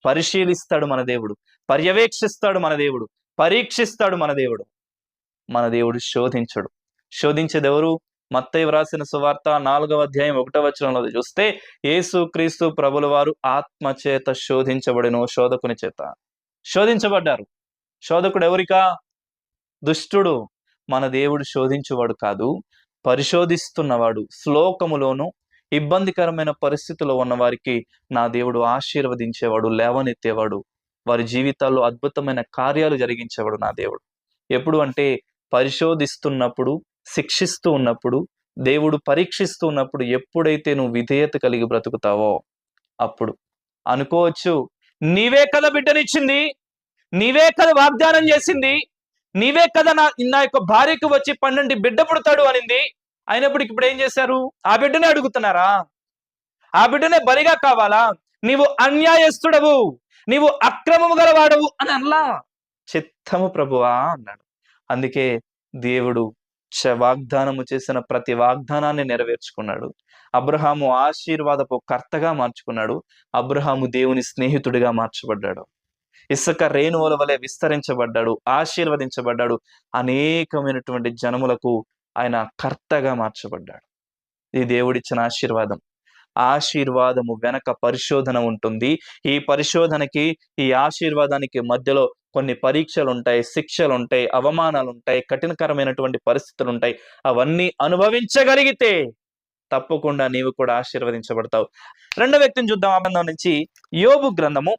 పరిశీలిస్తాడు మన దేవుడు, పర్యవేక్షిస్తాడు మన దేవుడు, పరీక్షిస్తాడు మన దేవుడు. మన దేవుడు శోధించడు. శోధించేది ఎవరు? మత్తయి వ్రాసిన సువార్త 4వ అధ్యాయం 1వ వచనంలో చూస్తే, యేసు క్రీస్తు ప్రభుల వారు ఆత్మ చేత శోధించబడిన శోధకుని చేత శోధించబడ్డారు. శోధకుడు ఎవరికా? దుష్టుడు. మన దేవుడు శోధించేవాడు కాదు, పరిశోధిస్తున్నవాడు. శ్లోకములోను ఇబ్బందికరమైన పరిస్థితుల్లో ఉన్న వారికి నా దేవుడు ఆశీర్వదించేవాడు, లేవనెత్తేవాడు, వారి జీవితాల్లో అద్భుతమైన కార్యాలు జరిగించేవాడు నా దేవుడు. ఎప్పుడు అంటే పరిశోధిస్తున్నప్పుడు, శిక్షిస్తూ ఉన్నప్పుడు, దేవుడు పరీక్షిస్తూ ఉన్నప్పుడు, ఎప్పుడైతే నువ్వు విధేయత కలిగి బ్రతుకుతావో అప్పుడు. అనుకోవచ్చు, నీవే కదా బిడ్డనిచ్చింది, నీవే కదా వాగ్దానం చేసింది, నీవే కదా నా యొక్క భార్యకు వచ్చి 12 బిడ్డ పుడతాడు అనింది. అయినప్పటికి ఇప్పుడు ఏం చేశారు? ఆ బిడ్డనే అడుగుతున్నారా? ఆ బిడ్డనే బలిగా కావాలా? నీవు అన్యాయస్తుడవు, నీవు అక్రమము గలవాడవు అని అనలా. చిత్తము ప్రభువా అన్నాడు. అందుకే దేవుడు వాగ్దానము చేసిన ప్రతి వాగ్దానాన్ని నెరవేర్చుకున్నాడు. అబ్రహాము ఆశీర్వాదపు కర్తగా మార్చుకున్నాడు. అబ్రహాము దేవుని స్నేహితుడిగా మార్చబడ్డాడు. ఇసుక రేణువుల వలె విస్తరించబడ్డాడు, ఆశీర్వదించబడ్డాడు. అనేకమైనటువంటి జనములకు ఆయన కర్తగా మార్చబడ్డాడు. ఇది దేవుడిచ్చిన ఆశీర్వాదం. ఆశీర్వాదము వెనక పరిశోధన ఉంటుంది. ఈ పరిశోధనకి, ఈ ఆశీర్వాదానికి మధ్యలో కొన్ని పరీక్షలు ఉంటాయి, శిక్షలు ఉంటాయి, అవమానాలు ఉంటాయి, కఠినకరమైనటువంటి పరిస్థితులు ఉంటాయి. అవన్నీ అనుభవించగలిగితే తప్పకుండా నీవు కూడా ఆశీర్వదించబడతావు. రెండో వ్యక్తిని చూద్దాం. ఆ బంధం నుంచి యోబు గ్రంథము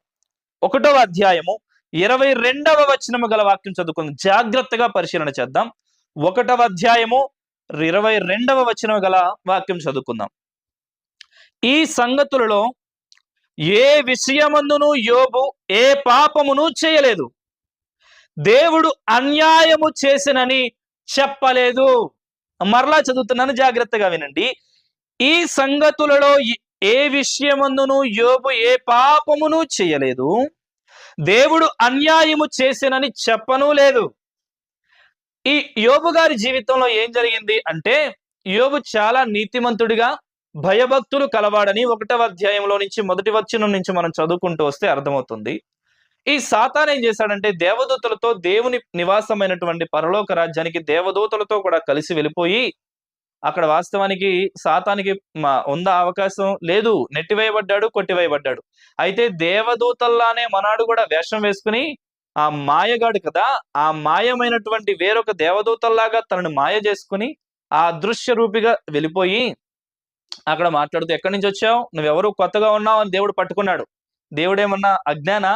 1వ అధ్యాయము 22వ వచనము గల వాక్యం చదువుకుందాం. జాగ్రత్తగా పరిశీలన చేద్దాం. 1వ అధ్యాయము 22వ వచనం గల వాక్యం చదువుకుందాం. ఈ సంగతులలో ఏ విషయమందును యోబు ఏ పాపమును చేయలేదు, దేవుడు అన్యాయము చేసినని చెప్పలేదు. మరలా చదువుతున్నాను, జాగ్రత్తగా వినండి. ఈ సంగతులలో ఏ విషయమందును యోబు ఏ పాపమును చేయలేదు, దేవుడు అన్యాయము చేసినని చెప్పను లేదు. ఈ యోబు గారి జీవితంలో ఏం జరిగింది అంటే, యోబు చాలా నీతిమంతుడిగా, భయభక్తులు కలవాడని 1వ అధ్యాయంలో నుంచి మొదటి వచనం నుంచి మనం చదువుకుంటూ వస్తే అర్థమవుతుంది. ఈ సాతాను ఏం చేశాడంటే, దేవదూతలతో దేవుని నివాసమైనటువంటి పరలోక రాజ్యానికి దేవదూతలతో కూడా కలిసి వెళ్ళిపోయి, అక్కడ వాస్తవానికి సాతానికి ఉందా అవకాశం లేదు, నెట్టివేయబడ్డాడు, కొట్టివేయబడ్డాడు. అయితే దేవదూతల్లానే మనాడు కూడా వేషం వేసుకుని, ఆ మాయగాడు కదా, ఆ మాయమైనటువంటి వేరొక దేవదూతల్లాగా తనను మాయ చేసుకుని ఆ అదృశ్య రూపిగా వెళ్ళిపోయి అక్కడ మాట్లాడుతూ, ఎక్కడి నుంచి వచ్చావు, నువ్వెవరు, కొత్తగా ఉన్నావు అని దేవుడు పట్టుకున్నాడు. దేవుడేమన్నా అజ్ఞాన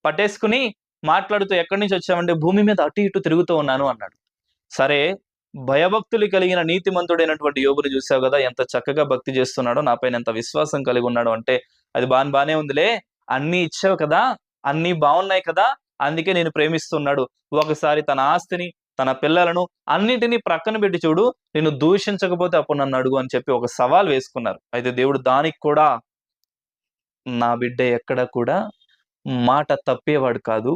పట్టేసుకుని మాట్లాడుతూ, ఎక్కడి నుంచి వచ్చావంటే భూమి మీద అటు ఇటు తిరుగుతూ ఉన్నాను అన్నాడు. సరే, భయభక్తులు కలిగిన నీతిమంతుడైనటువంటి యోబుని చూసావు కదా, ఎంత చక్కగా భక్తి చేస్తున్నాడో, నాపైన ఎంత విశ్వాసం కలిగి ఉన్నాడు అంటే, అది బానే ఉందిలే, అన్ని ఇచ్చావు కదా, అన్ని బాగున్నాయి కదా, అందుకే నేను ప్రేమిస్తున్నాడు. ఒకసారి తన ఆస్తిని, తన పిల్లలను అన్నిటినీ ప్రక్కన పెట్టి చూడు, నేను దూషించకపోతే అప్పుడు నన్ను అడుగు అని చెప్పి ఒక సవాల్ వేసుకున్నారు. అయితే దేవుడు దానికి కూడా, నా బిడ్డ ఎక్కడ కూడా మాట తప్పేవాడు కాదు,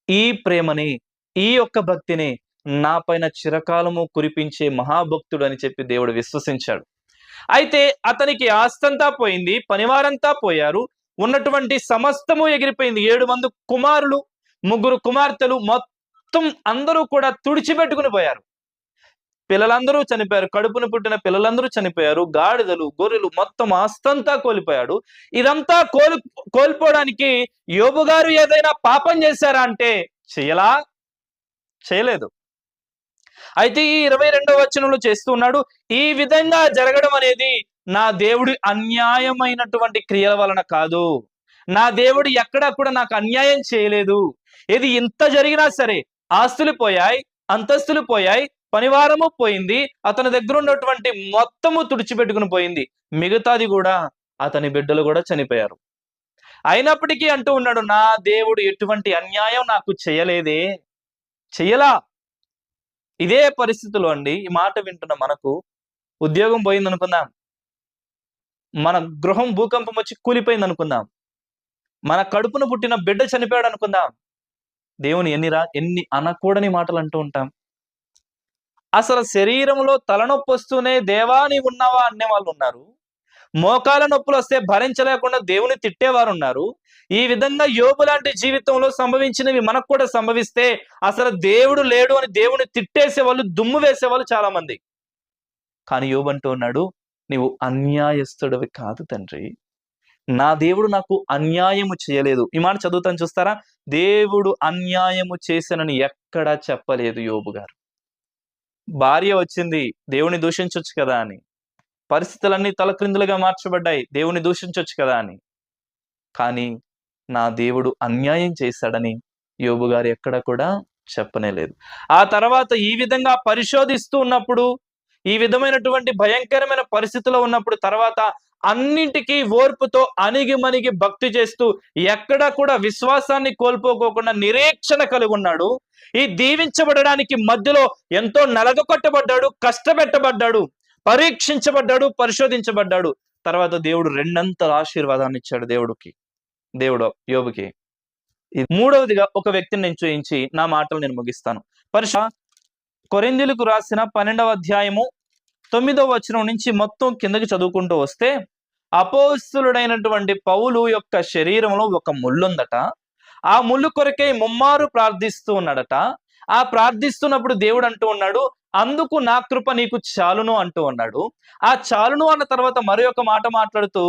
ఈ ప్రేమని, ఈ యొక్క భక్తిని నా పైన చిరకాలము కురిపించే మహాభక్తుడు అని చెప్పి దేవుడు విశ్వసించాడు. అయితే అతనికి ఆస్తంతా పోయింది, పనివారంతా పోయారు, ఉన్నటువంటి సమస్తము ఎగిరిపోయింది. 7 మంది కుమారులు, 3 కుమార్తెలు, మొత్తం అందరూ కూడా తుడిచిపెట్టుకుని పోయారు. పిల్లలందరూ చనిపోయారు, కడుపున పుట్టిన పిల్లలందరూ చనిపోయారు, గాడిదలు, గొర్రెలు, మొత్తం ఆస్తంతా కోల్పోయాడు. ఇదంతా కోల్పోవడానికి యోబు గారు ఏదైనా పాపం చేశారా అంటే చేయలేదు. అయితే ఈ 22వ వచనంలో చేస్తూ ఉన్నాడు, ఈ విధంగా జరగడం అనేది నా దేవుడి అన్యాయమైనటువంటి క్రియల వలన కాదు, నా దేవుడు ఎక్కడా కూడా నాకు అన్యాయం చేయలేదు. ఇది ఇంత జరిగినా సరే, ఆస్తులు పోయాయి, అంతస్తులు పోయాయి, పనివారము పోయింది, అతని దగ్గర ఉన్నటువంటి మొత్తము తుడిచిపెట్టుకుని పోయింది, మిగతాది కూడా అతని బిడ్డలు కూడా చనిపోయారు. అయినప్పటికీ అంటూ ఉన్నాడు, నా దేవుడు ఎటువంటి అన్యాయం నాకు చెయ్యలా. ఇదే పరిస్థితిలో అండి, ఈ మాట వింటున్న మనకు ఉద్యోగం పోయింది అనుకుందాం, మన గృహం భూకంపం వచ్చి కూలిపోయింది అనుకుందాం, మన కడుపున పుట్టిన బిడ్డ చనిపోయాడు అనుకుందాం, దేవుని ఎన్ని అనకూడని మాటలు అంటూ ఉంటాం. అసలు శరీరంలో తలనొప్పి వస్తూనే దేవా నీవు ఉన్నావా అనే వాళ్ళు ఉన్నారు, మోకాల నొప్పులు వస్తే భరించలేకుండా దేవుని తిట్టేవారు ఉన్నారు. ఈ విధంగా యోబు లాంటి జీవితంలో సంభవించినవి మనకు కూడా సంభవిస్తే అసలు దేవుడు లేడు అని దేవుని తిట్టేసే వాళ్ళు, దుమ్ము వేసేవాళ్ళు చాలా మంది. కానీ యోబు అంటూ ఉన్నాడు, నీవు అన్యాయస్తుడివి కాదు తండ్రి, నా దేవుడు నాకు అన్యాయము చేయలేదు. ఈ మాట చదువుతాను చూస్తారా, దేవుడు అన్యాయము చేశానని ఎక్కడా చెప్పలేదు యోబు గారు. భార్య వచ్చింది, దేవుని దూషించొచ్చు కదా అని, పరిస్థితులన్నీ తలక్రిందులుగా మార్చబడ్డాయి, దేవుని దూషించొచ్చు కదా అని. కానీ నా దేవుడు అన్యాయం చేశాడని యోబు గారు ఎక్కడ కూడా చెప్పనే లేదు. ఆ తర్వాత ఈ విధంగా పరిశోధిస్తూ ఉన్నప్పుడు, ఈ విధమైనటువంటి భయంకరమైన పరిస్థితిలో ఉన్నప్పుడు, తర్వాత అన్నింటికీ ఓర్పుతో అణిగిమణిగి భక్తి చేస్తూ ఎక్కడా కూడా విశ్వాసాన్ని కోల్పోకోకుండా నిరీక్షణ కలిగి ఉన్నాడు. ఈ దీవించబడడానికి మధ్యలో ఎంతో నలగకొట్టబడ్డాడు, కష్టపెట్టబడ్డాడు, పరీక్షించబడ్డాడు, పరిశోధించబడ్డాడు. తర్వాత దేవుడు రెండంతల ఆశీర్వాదాన్ని ఇచ్చాడు దేవుడు యోబుకి. మూడవదిగా ఒక వ్యక్తిని నేను చూయించి నా మాటలు నేను ముగిస్తాను. కొరింథీయులకు రాసిన 12వ అధ్యాయము 9వ వచనం నుంచి మొత్తం కిందకి చదువుకుంటూ వస్తే, అపోస్తలుడైనటువంటి పౌలు యొక్క శరీరంలో ఒక ముళ్ళుందట. ఆ ముళ్ళు కొరకై ముమ్మారు ప్రార్థిస్తూ ఉన్నాడట. ఆ ప్రార్థిస్తున్నప్పుడు దేవుడు అంటూ ఉన్నాడు, అందుకు నా కృప నీకు చాలును అంటూ ఉన్నాడు. ఆ చాలును అన్న తర్వాత మరి ఒక మాట మాట్లాడుతూ,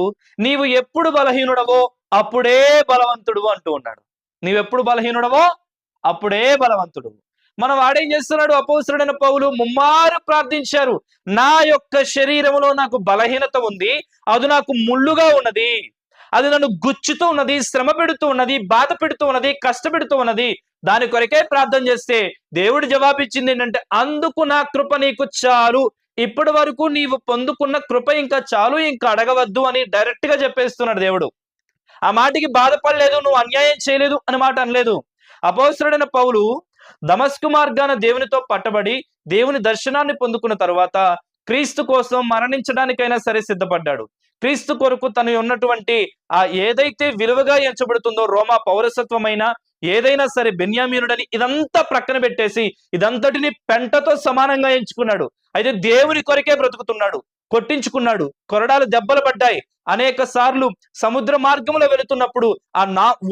నీవు ఎప్పుడు బలహీనుడవో అప్పుడే బలవంతుడు అంటూ ఉన్నాడు. నీవెప్పుడు బలహీనుడవో అప్పుడే బలవంతుడు. మన వాడేం చేస్తున్నాడు? అపోస్తలుడైన పౌలు ముమ్మారు ప్రార్థించారు, నా యొక్క శరీరంలో నాకు బలహీనత ఉంది, అది నాకు ముళ్ళుగా ఉన్నది, అది నన్ను గుచ్చుతూ ఉన్నది, శ్రమ పెడుతూ ఉన్నది, బాధ పెడుతూ ఉన్నది, కష్టపెడుతూ ఉన్నది. దాని కొరకే ప్రార్థన చేస్తే దేవుడు జవాబిచ్చింది ఏంటంటే, అందుకు నా కృప నీకు చాలు, ఇప్పటి వరకు నీవు పొందుకున్న కృప ఇంకా చాలు, ఇంకా అడగవద్దు అని డైరెక్ట్ గా చెప్పేస్తున్నాడు దేవుడు. ఆ మాటకి బాధపడలేదు, నువ్వు అన్యాయం చేయలేదు అని మాట అనలేదు. అపోస్తలుడైన పౌలు దమస్కు మార్గాన దేవునితో పట్టబడి దేవుని దర్శనాన్ని పొందుకున్న తర్వాత క్రీస్తు కోసం మరణించడానికైనా సరే సిద్ధపడ్డాడు. క్రీస్తు కొరకు తను ఉన్నటువంటి ఆ ఏదైతే విలువగా ఎంచబడుతుందో రోమా పౌరసత్వమైన ఏదైనా సరే బెన్యామీనుడని ఇదంతా ప్రక్కన పెట్టేసి ఇదంతటిని పెంటతో సమానంగా ఎంచుకున్నాడు. అయితే దేవుని కొరకే బ్రతుకుతున్నాడు. కొట్టించుకున్నాడు, కొరడాలు దెబ్బలు పడ్డాయి, అనేక సార్లు సముద్ర మార్గంలో వెళుతున్నప్పుడు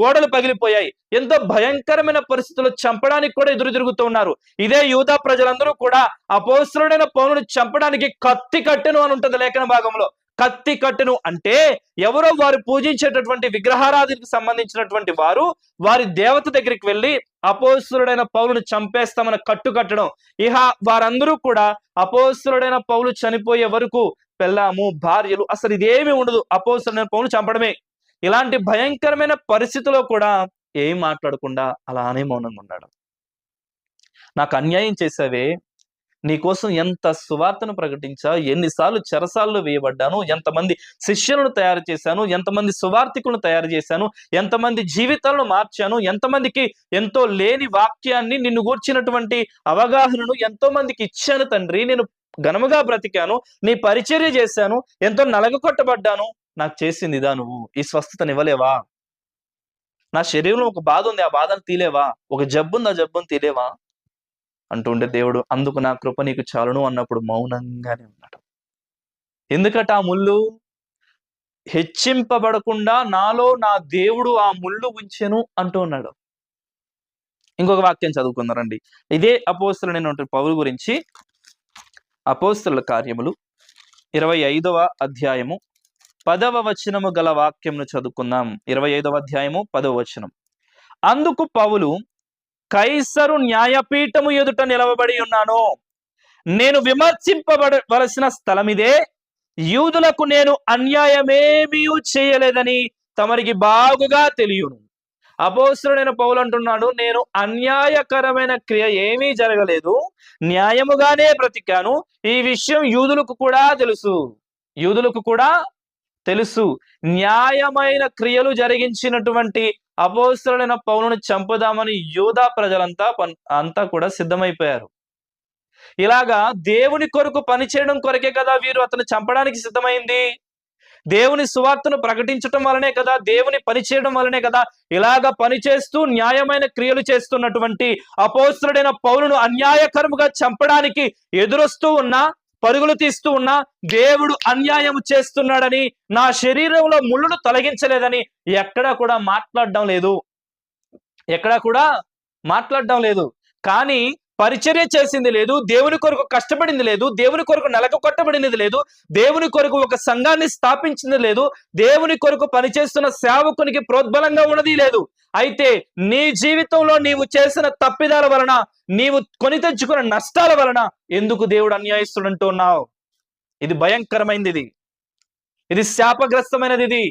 ఓడలు పగిలిపోయాయి. ఎంతో భయంకరమైన పరిస్థితులు, చంపడానికి కూడా ఎదురు తిరుగుతూ ఉన్నారు. ఇదే యూదా ప్రజలందరూ కూడా అపోస్తలుడైన పౌలుని చంపడానికి కత్తి కట్టెను అని ఉంటుంది లేఖన భాగంలో. కత్తి కట్టెను అంటే ఎవరో వారు పూజించేటటువంటి విగ్రహారాధనకు సంబంధించినటువంటి వారు వారి దేవత దగ్గరికి వెళ్ళి అపోస్తలుడైన పౌలుని చంపేస్తామని కట్టు కట్టడం. ఇహ వారందరూ కూడా అపోస్తలుడైన పౌలు చనిపోయే వరకు పెళ్ళాము, భార్యలు, అసలు ఇదేమీ ఉండదు, అపోస్తలుడైన పౌలు చంపడమే. ఇలాంటి భయంకరమైన పరిస్థితిలో కూడా ఏం మాట్లాడకుండా అలానే మౌనంగా ఉన్నాడు. నాకు అన్యాయం చేసావే, నీకోసం ఎంత సువార్తను ప్రకటించా, ఎన్నిసార్లు చెరసాల్లో వేయబడ్డాను, ఎంతమంది శిష్యులను తయారు చేశాను, ఎంతమంది సువార్థికులను తయారు చేశాను, ఎంతమంది జీవితాలను మార్చాను, ఎంతమందికి ఎంతో లేని వాక్యాన్ని, నిన్ను గూర్చినటువంటి అవగాహనను ఎంతో మందికి ఇచ్చాను తండ్రి, నేను ఘనముగా బ్రతికాను, నీ పరిచర్య చేశాను, ఎంతో నలగకొట్టబడ్డాను, నాకు చేసింది ఇదా, నువ్వు ఈ స్వస్థతనివ్వలేవా? నా శరీరంలో ఒక బాధ ఉంది, ఆ బాధను తీలేవా? ఒక జబ్బు ఉంది, ఆ జబ్బును తీలేవా అంటుండే దేవుడు అందుకు నా కృప నీకు చాలును అన్నప్పుడు మౌనంగానే ఉన్నాడు. ఎందుకట ఆ ముళ్ళు? హెచ్చింపబడకుండా నాలో నా దేవుడు ఆ ముళ్ళు ఉంచెను అంటూ ఉన్నాడు. ఇంకొక వాక్యం చదువుకుందారండి. ఇదే అపోస్తలుడైన పౌలు గురించి అపోస్తలుల కార్యములు 25వ అధ్యాయము 10వ వచనము గల వాక్యంను చదువుకుందాం. 25వ అధ్యాయము 10వ వచనం. అందుకు పౌలు, కైసరు న్యాయపీఠము ఎదుట నిలవబడి ఉన్నాను, నేను విమర్శింపబడవలసిన స్థలం ఇదే, యూదులకు నేను అన్యాయమేమీ చేయలేదని తమరికి బాగుగా తెలియను. అపోస్తలుడైన పౌలు అంటున్నాడు, నేను అన్యాయకరమైన క్రియ ఏమీ జరగలేదు, న్యాయముగానే బ్రతికాను. ఈ విషయం యూదులకు కూడా తెలుసు. న్యాయమైన క్రియలు జరిగించినటువంటి అపోస్తలుడైన పౌలును చంపుదామని యూదా ప్రజలంతా కూడా సిద్ధమైపోయారు. ఇలాగా దేవుని కొరకు పనిచేయడం కొరకే కదా వీరు అతను చంపడానికి సిద్ధమైంది. దేవుని సువార్తను ప్రకటించడం వలనే కదా, దేవుని పని చేయడం వలనే కదా ఇలాగ పనిచేస్తూ న్యాయమైన క్రియలు చేస్తున్నటువంటి అపోస్తలుడైన పౌలును అన్యాయకరముగా చంపడానికి ఎదురొస్తూ ఉన్నా, పరుగులు తీస్తూ ఉన్నా, దేవుడు అన్యాయం చేస్తున్నాడని, నా శరీరంలో ముళ్ళును తొలగించలేదని ఎక్కడా కూడా మాట్లాడడం లేదు. కానీ పరిచర్య చేసింది లేదు, దేవుని కొరకు కష్టపడింది లేదు, దేవుని కొరకు నలగకొట్టబడినది లేదు, దేవుని కొరకు ఒక సంఘాన్ని స్థాపించింది లేదు, దేవుని కొరకు పనిచేస్తున్న సేవకునికి ప్రోద్బలంగా ఉన్నది లేదు. అయితే నీ జీవితంలో నీవు చేసిన తప్పిదాల వలన, నీవు కొని తెచ్చుకున్న నష్టాల వలన ఎందుకు దేవుడు అన్యాయస్తుడంటూ ఉన్నావు? ఇది భయంకరమైనది, ఇది శాపగ్రస్తమైనది,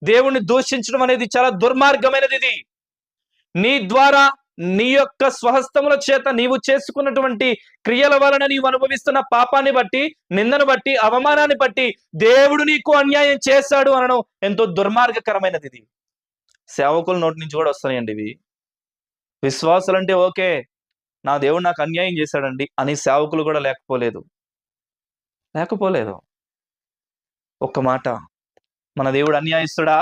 దేవుణ్ణి దూషించడం అనేది చాలా దుర్మార్గమైనది. నీ ద్వారా నీ యొక్క స్వహస్తముల చేత నీవు చేసుకున్నటువంటి క్రియల వలన నీవు అనుభవిస్తున్న పాపాన్ని బట్టి, నిందను బట్టి, అవమానాన్ని బట్టి దేవుడు నీకు అన్యాయం చేశాడు అనడం ఎంతో దుర్మార్గకరమైనది. ఇది సేవకుల నోటి నుంచి కూడా వస్తున్నాయండి ఇవి. విశ్వాసులంటే ఓకే, నా దేవుడు నాకు అన్యాయం చేశాడండి అని సేవకులు కూడా లేకపోలేదు. ఒక్క మాట, మన దేవుడు అన్యాయస్తుడా?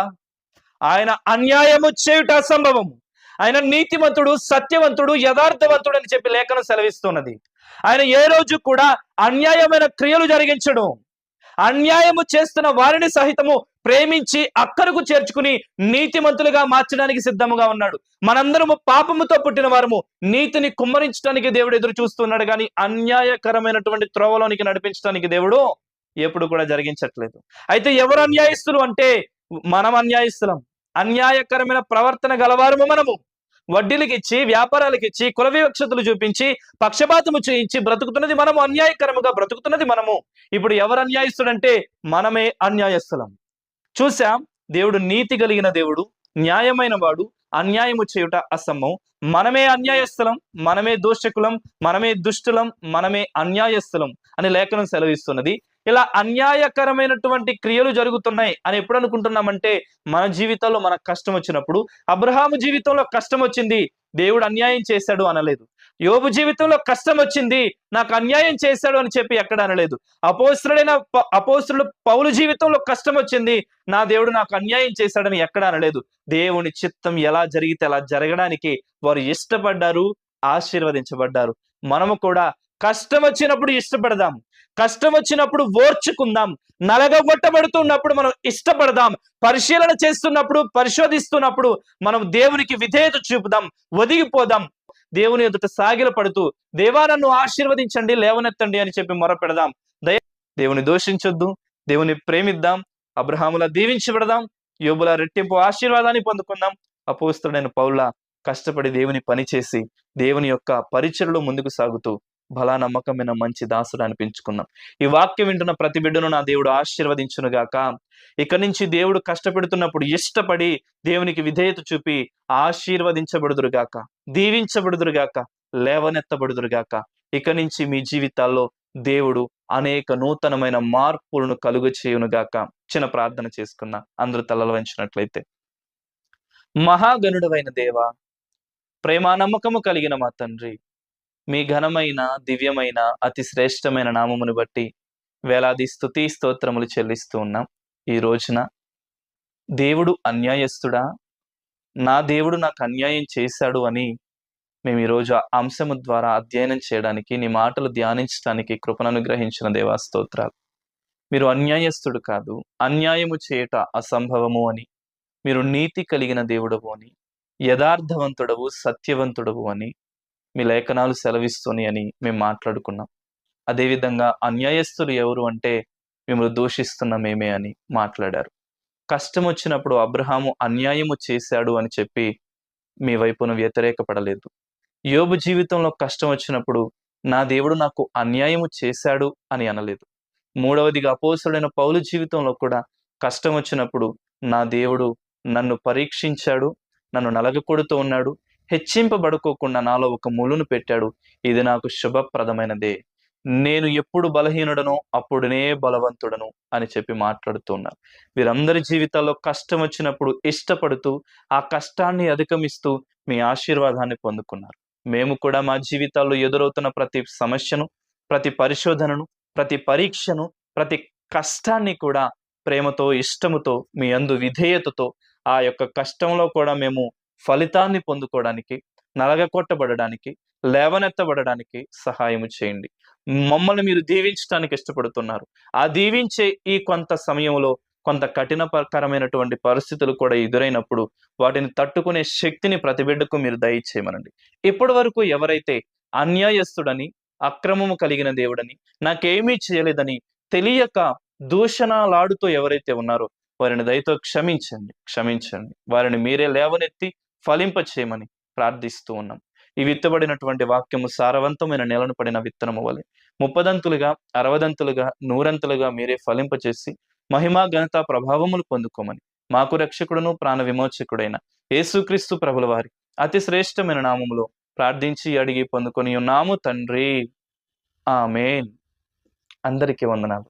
ఆయన అన్యాయము చేయుట అసంభవము. ఆయన నీతిమంతుడు, సత్యవంతుడు, యథార్థవంతుడు అని చెప్పి లేఖనం సెలవిస్తున్నది. ఆయన ఏ రోజు కూడా అన్యాయమైన క్రియలు జరిగించడు. అన్యాయము చేస్తున్న వారిని సహితము ప్రేమించి అక్కరకు చేర్చుకుని నీతిమంతులుగా మార్చడానికి సిద్ధముగా ఉన్నాడు. మనందరము పాపముతో పుట్టిన వారము, నీతిని కుమ్మరించడానికి దేవుడు ఎదురు చూస్తున్నాడు, కానీ అన్యాయకరమైనటువంటి త్రోవలోనికి నడిపించడానికి దేవుడు ఎప్పుడు కూడా జరిగించట్లేదు. అయితే ఎవరు అన్యాయస్తులు అంటే మనం అన్యాయస్తులం. అన్యాయకరమైన ప్రవర్తన గలవారము మనము. వడ్డీలకు ఇచ్చి, వ్యాపారాలకు ఇచ్చి, కుల వివక్షతలు చూపించి, పక్షపాతము చేయించి బ్రతుకుతున్నది మనము, అన్యాయకరముగా బ్రతుకుతున్నది మనము. ఇప్పుడు ఎవరు అన్యాయస్తుడంటే మనమే అన్యాయస్తులం. చూసాం, దేవుడు నీతి కలిగిన దేవుడు, న్యాయమైన వాడు, అన్యాయము చేయుట అసంభవం. మనమే అన్యాయస్థలం, మనమే దోషకులం, మనమే దుష్టులం, మనమే అన్యాయస్థలం అని లేఖనం సెలవిస్తున్నది. ఇలా అన్యాయకరమైనటువంటి క్రియలు జరుగుతున్నాయి అని ఎప్పుడు అనుకుంటున్నామంటే మన జీవితంలో మనకు కష్టం వచ్చినప్పుడు. అబ్రహాము జీవితంలో కష్టం వచ్చింది, దేవుడు అన్యాయం చేశాడు అనలేదు. యోబు జీవితంలో కష్టం వచ్చింది, నాకు అన్యాయం చేశాడు అని చెప్పి ఎక్కడ అనలేదు. అపోస్తులుడు పౌలు జీవితంలో కష్టం వచ్చింది, నా దేవుడు నాకు అన్యాయం చేశాడని ఎక్కడ అనలేదు. దేవుని చిత్తం ఎలా జరిగితే అలా జరగడానికి వారు ఇష్టపడ్డారు, ఆశీర్వదించబడ్డారు. మనము కూడా కష్టం వచ్చినప్పుడు ఇష్టపడదాం, కష్టం వచ్చినప్పుడు ఓర్చుకుందాం, నలగగొట్టబడుతున్నప్పుడు మనం ఇష్టపడదాం, పరిశీలన చేస్తున్నప్పుడు, పరిశోధిస్తున్నప్పుడు మనం దేవునికి విధేయత చూపుదాం, ఒదిగిపోదాం. దేవుని ఎదుట సాగిల పడుతూ, దేవా నన్ను ఆశీర్వదించండి, లేవనెత్తండి అని చెప్పి మొరపెడదాం. దేవుని దోషించొద్దు, దేవుని ప్రేమిద్దాం, అబ్రహాములా దీవించబడదాం, యోబుల రెట్టింపు ఆశీర్వాదాన్ని పొందుకుందాం. అపోస్తలుడైన పౌలా కష్టపడి దేవుని పని చేసి దేవుని యొక్క పరిచర్యలో ముందుకు సాగుతూ బలా నమ్మకమైన మంచి దాసుడు అనిపించుకున్నాం. ఈ వాక్యం వింటున్న ప్రతి బిడ్డను నా దేవుడు ఆశీర్వదించునుగాక. ఇక నుంచి దేవుడు కష్టపెడుతున్నప్పుడు ఇష్టపడి దేవునికి విధేయత చూపి ఆశీర్వదించబడుదురుగాక, దీవించబడుదురుగాక, లేవనెత్తబడుదురుగాక. ఇక నుంచి మీ జీవితాల్లో దేవుడు అనేక నూతనమైన మార్పులను కలుగ చేయునుగాక. చిన్న ప్రార్థన చేసుకున్నా, అందరూ తలలు వంచినట్లయితే. మహాగణుడవైన దేవా, ప్రేమ నమ్మకము కలిగిన మా తండ్రి, మీ ఘనమైన, దివ్యమైన, అతి శ్రేష్టమైన నామమును బట్టి వేలాది స్తుతి స్తోత్రములు చెల్లిస్తూ ఉన్నాం. ఈ రోజున దేవుడు అన్యాయస్తుడా, నా దేవుడు నాకు అన్యాయం చేశాడు అని మేము ఈరోజు ఆ అంశము ద్వారా అధ్యయనం చేయడానికి, నీ మాటలు ధ్యానించడానికి కృపను అనుగ్రహించిన దేవా స్తోత్రాలు. మీరు అన్యాయస్తుడు కాదు, అన్యాయము చేయట అసంభవము అని, మీరు నీతి కలిగిన దేవుడవు అని, యథార్థవంతుడవు, సత్యవంతుడవు అని మీ లేఖనాలు సెలవిస్తూని అని మేము మాట్లాడుకున్నాం. అదేవిధంగా అన్యాయస్తులు ఎవరు అంటే మిమ్మల్ని దూషిస్తున్న మేమే అని మాట్లాడారు. కష్టం వచ్చినప్పుడు అబ్రహాము అన్యాయము చేశాడు అని చెప్పి మీ వైపున వ్యతిరేకపడలేదు. యోబు జీవితంలో కష్టం వచ్చినప్పుడు నా దేవుడు నాకు అన్యాయము చేశాడు అని అనలేదు. మూడవదిగా అపోస్తలుడైన పౌలు జీవితంలో కూడా కష్టం వచ్చినప్పుడు నా దేవుడు నన్ను పరీక్షించాడు, నన్ను నలగకొడుతూ ఉన్నాడు, హెచ్చింపబడుకోకుండా నాలో ఒక ముళ్ళును పెట్టాడు, ఇది నాకు శుభప్రదమైనదే, నేను ఎప్పుడు బలహీనుడనో అప్పుడునే బలవంతుడను అని చెప్పి మాట్లాడుతున్నారు. వీరందరి జీవితాల్లో కష్టం వచ్చినప్పుడు ఇష్టపడుతూ ఆ కష్టాన్ని అధిగమిస్తూ మీ ఆశీర్వాదాన్ని పొందుకున్నారు. మేము కూడా మా జీవితాల్లో ఎదురవుతున్న ప్రతి సమస్యను, ప్రతి పరిశోధనను, ప్రతి పరీక్షను, ప్రతి కష్టాన్ని కూడా ప్రేమతో, ఇష్టముతో, మీ యందు విధేయతతో ఆ యొక్క కష్టంలో కూడా మేము ఫలితాన్ని పొందుకోవడానికి, నలగకొట్టబడడానికి, లేవనెత్తబడడానికి సహాయము చేయండి. మమ్మల్ని మీరు దీవించడానికి ఇష్టపడుతున్నారు. ఆ దీవించే ఈ కొంత సమయంలో కొంత కఠినకరమైనటువంటి పరిస్థితులు కూడా ఎదురైనప్పుడు వాటిని తట్టుకునే శక్తిని ప్రతి బిడ్డకు మీరు దయచేయమనండి. ఇప్పటి వరకు ఎవరైతే అన్యాయస్తుడని, అక్రమము కలిగిన దేవుడని, నాకేమీ చేయలేదని తెలియక దూషణలాడుతూ ఎవరైతే ఉన్నారో వారిని దయతో క్షమించండి. వారిని మీరే లేవనెత్తి ఫలింప చేయమని ప్రార్థిస్తూ ఉన్నాం. ఈ విత్తబడినటువంటి వాక్యము సారవంతమైన నేలను పడిన విత్తనము వలె 30దంతులుగా, 60దంతులుగా, 100అంతులుగా మీరే ఫలింపచేసి మహిమా, ఘనత, ప్రభావములు పొందుకోమని మాకు రక్షకుడును ప్రాణ విమోచకుడైన యేసుక్రీస్తు ప్రభుల వారి అతి శ్రేష్టమైన నామములో ప్రార్థించి అడిగి పొందుకొని ఉన్నాము తండ్రి. ఆమేన్. అందరికీ వందనాలు.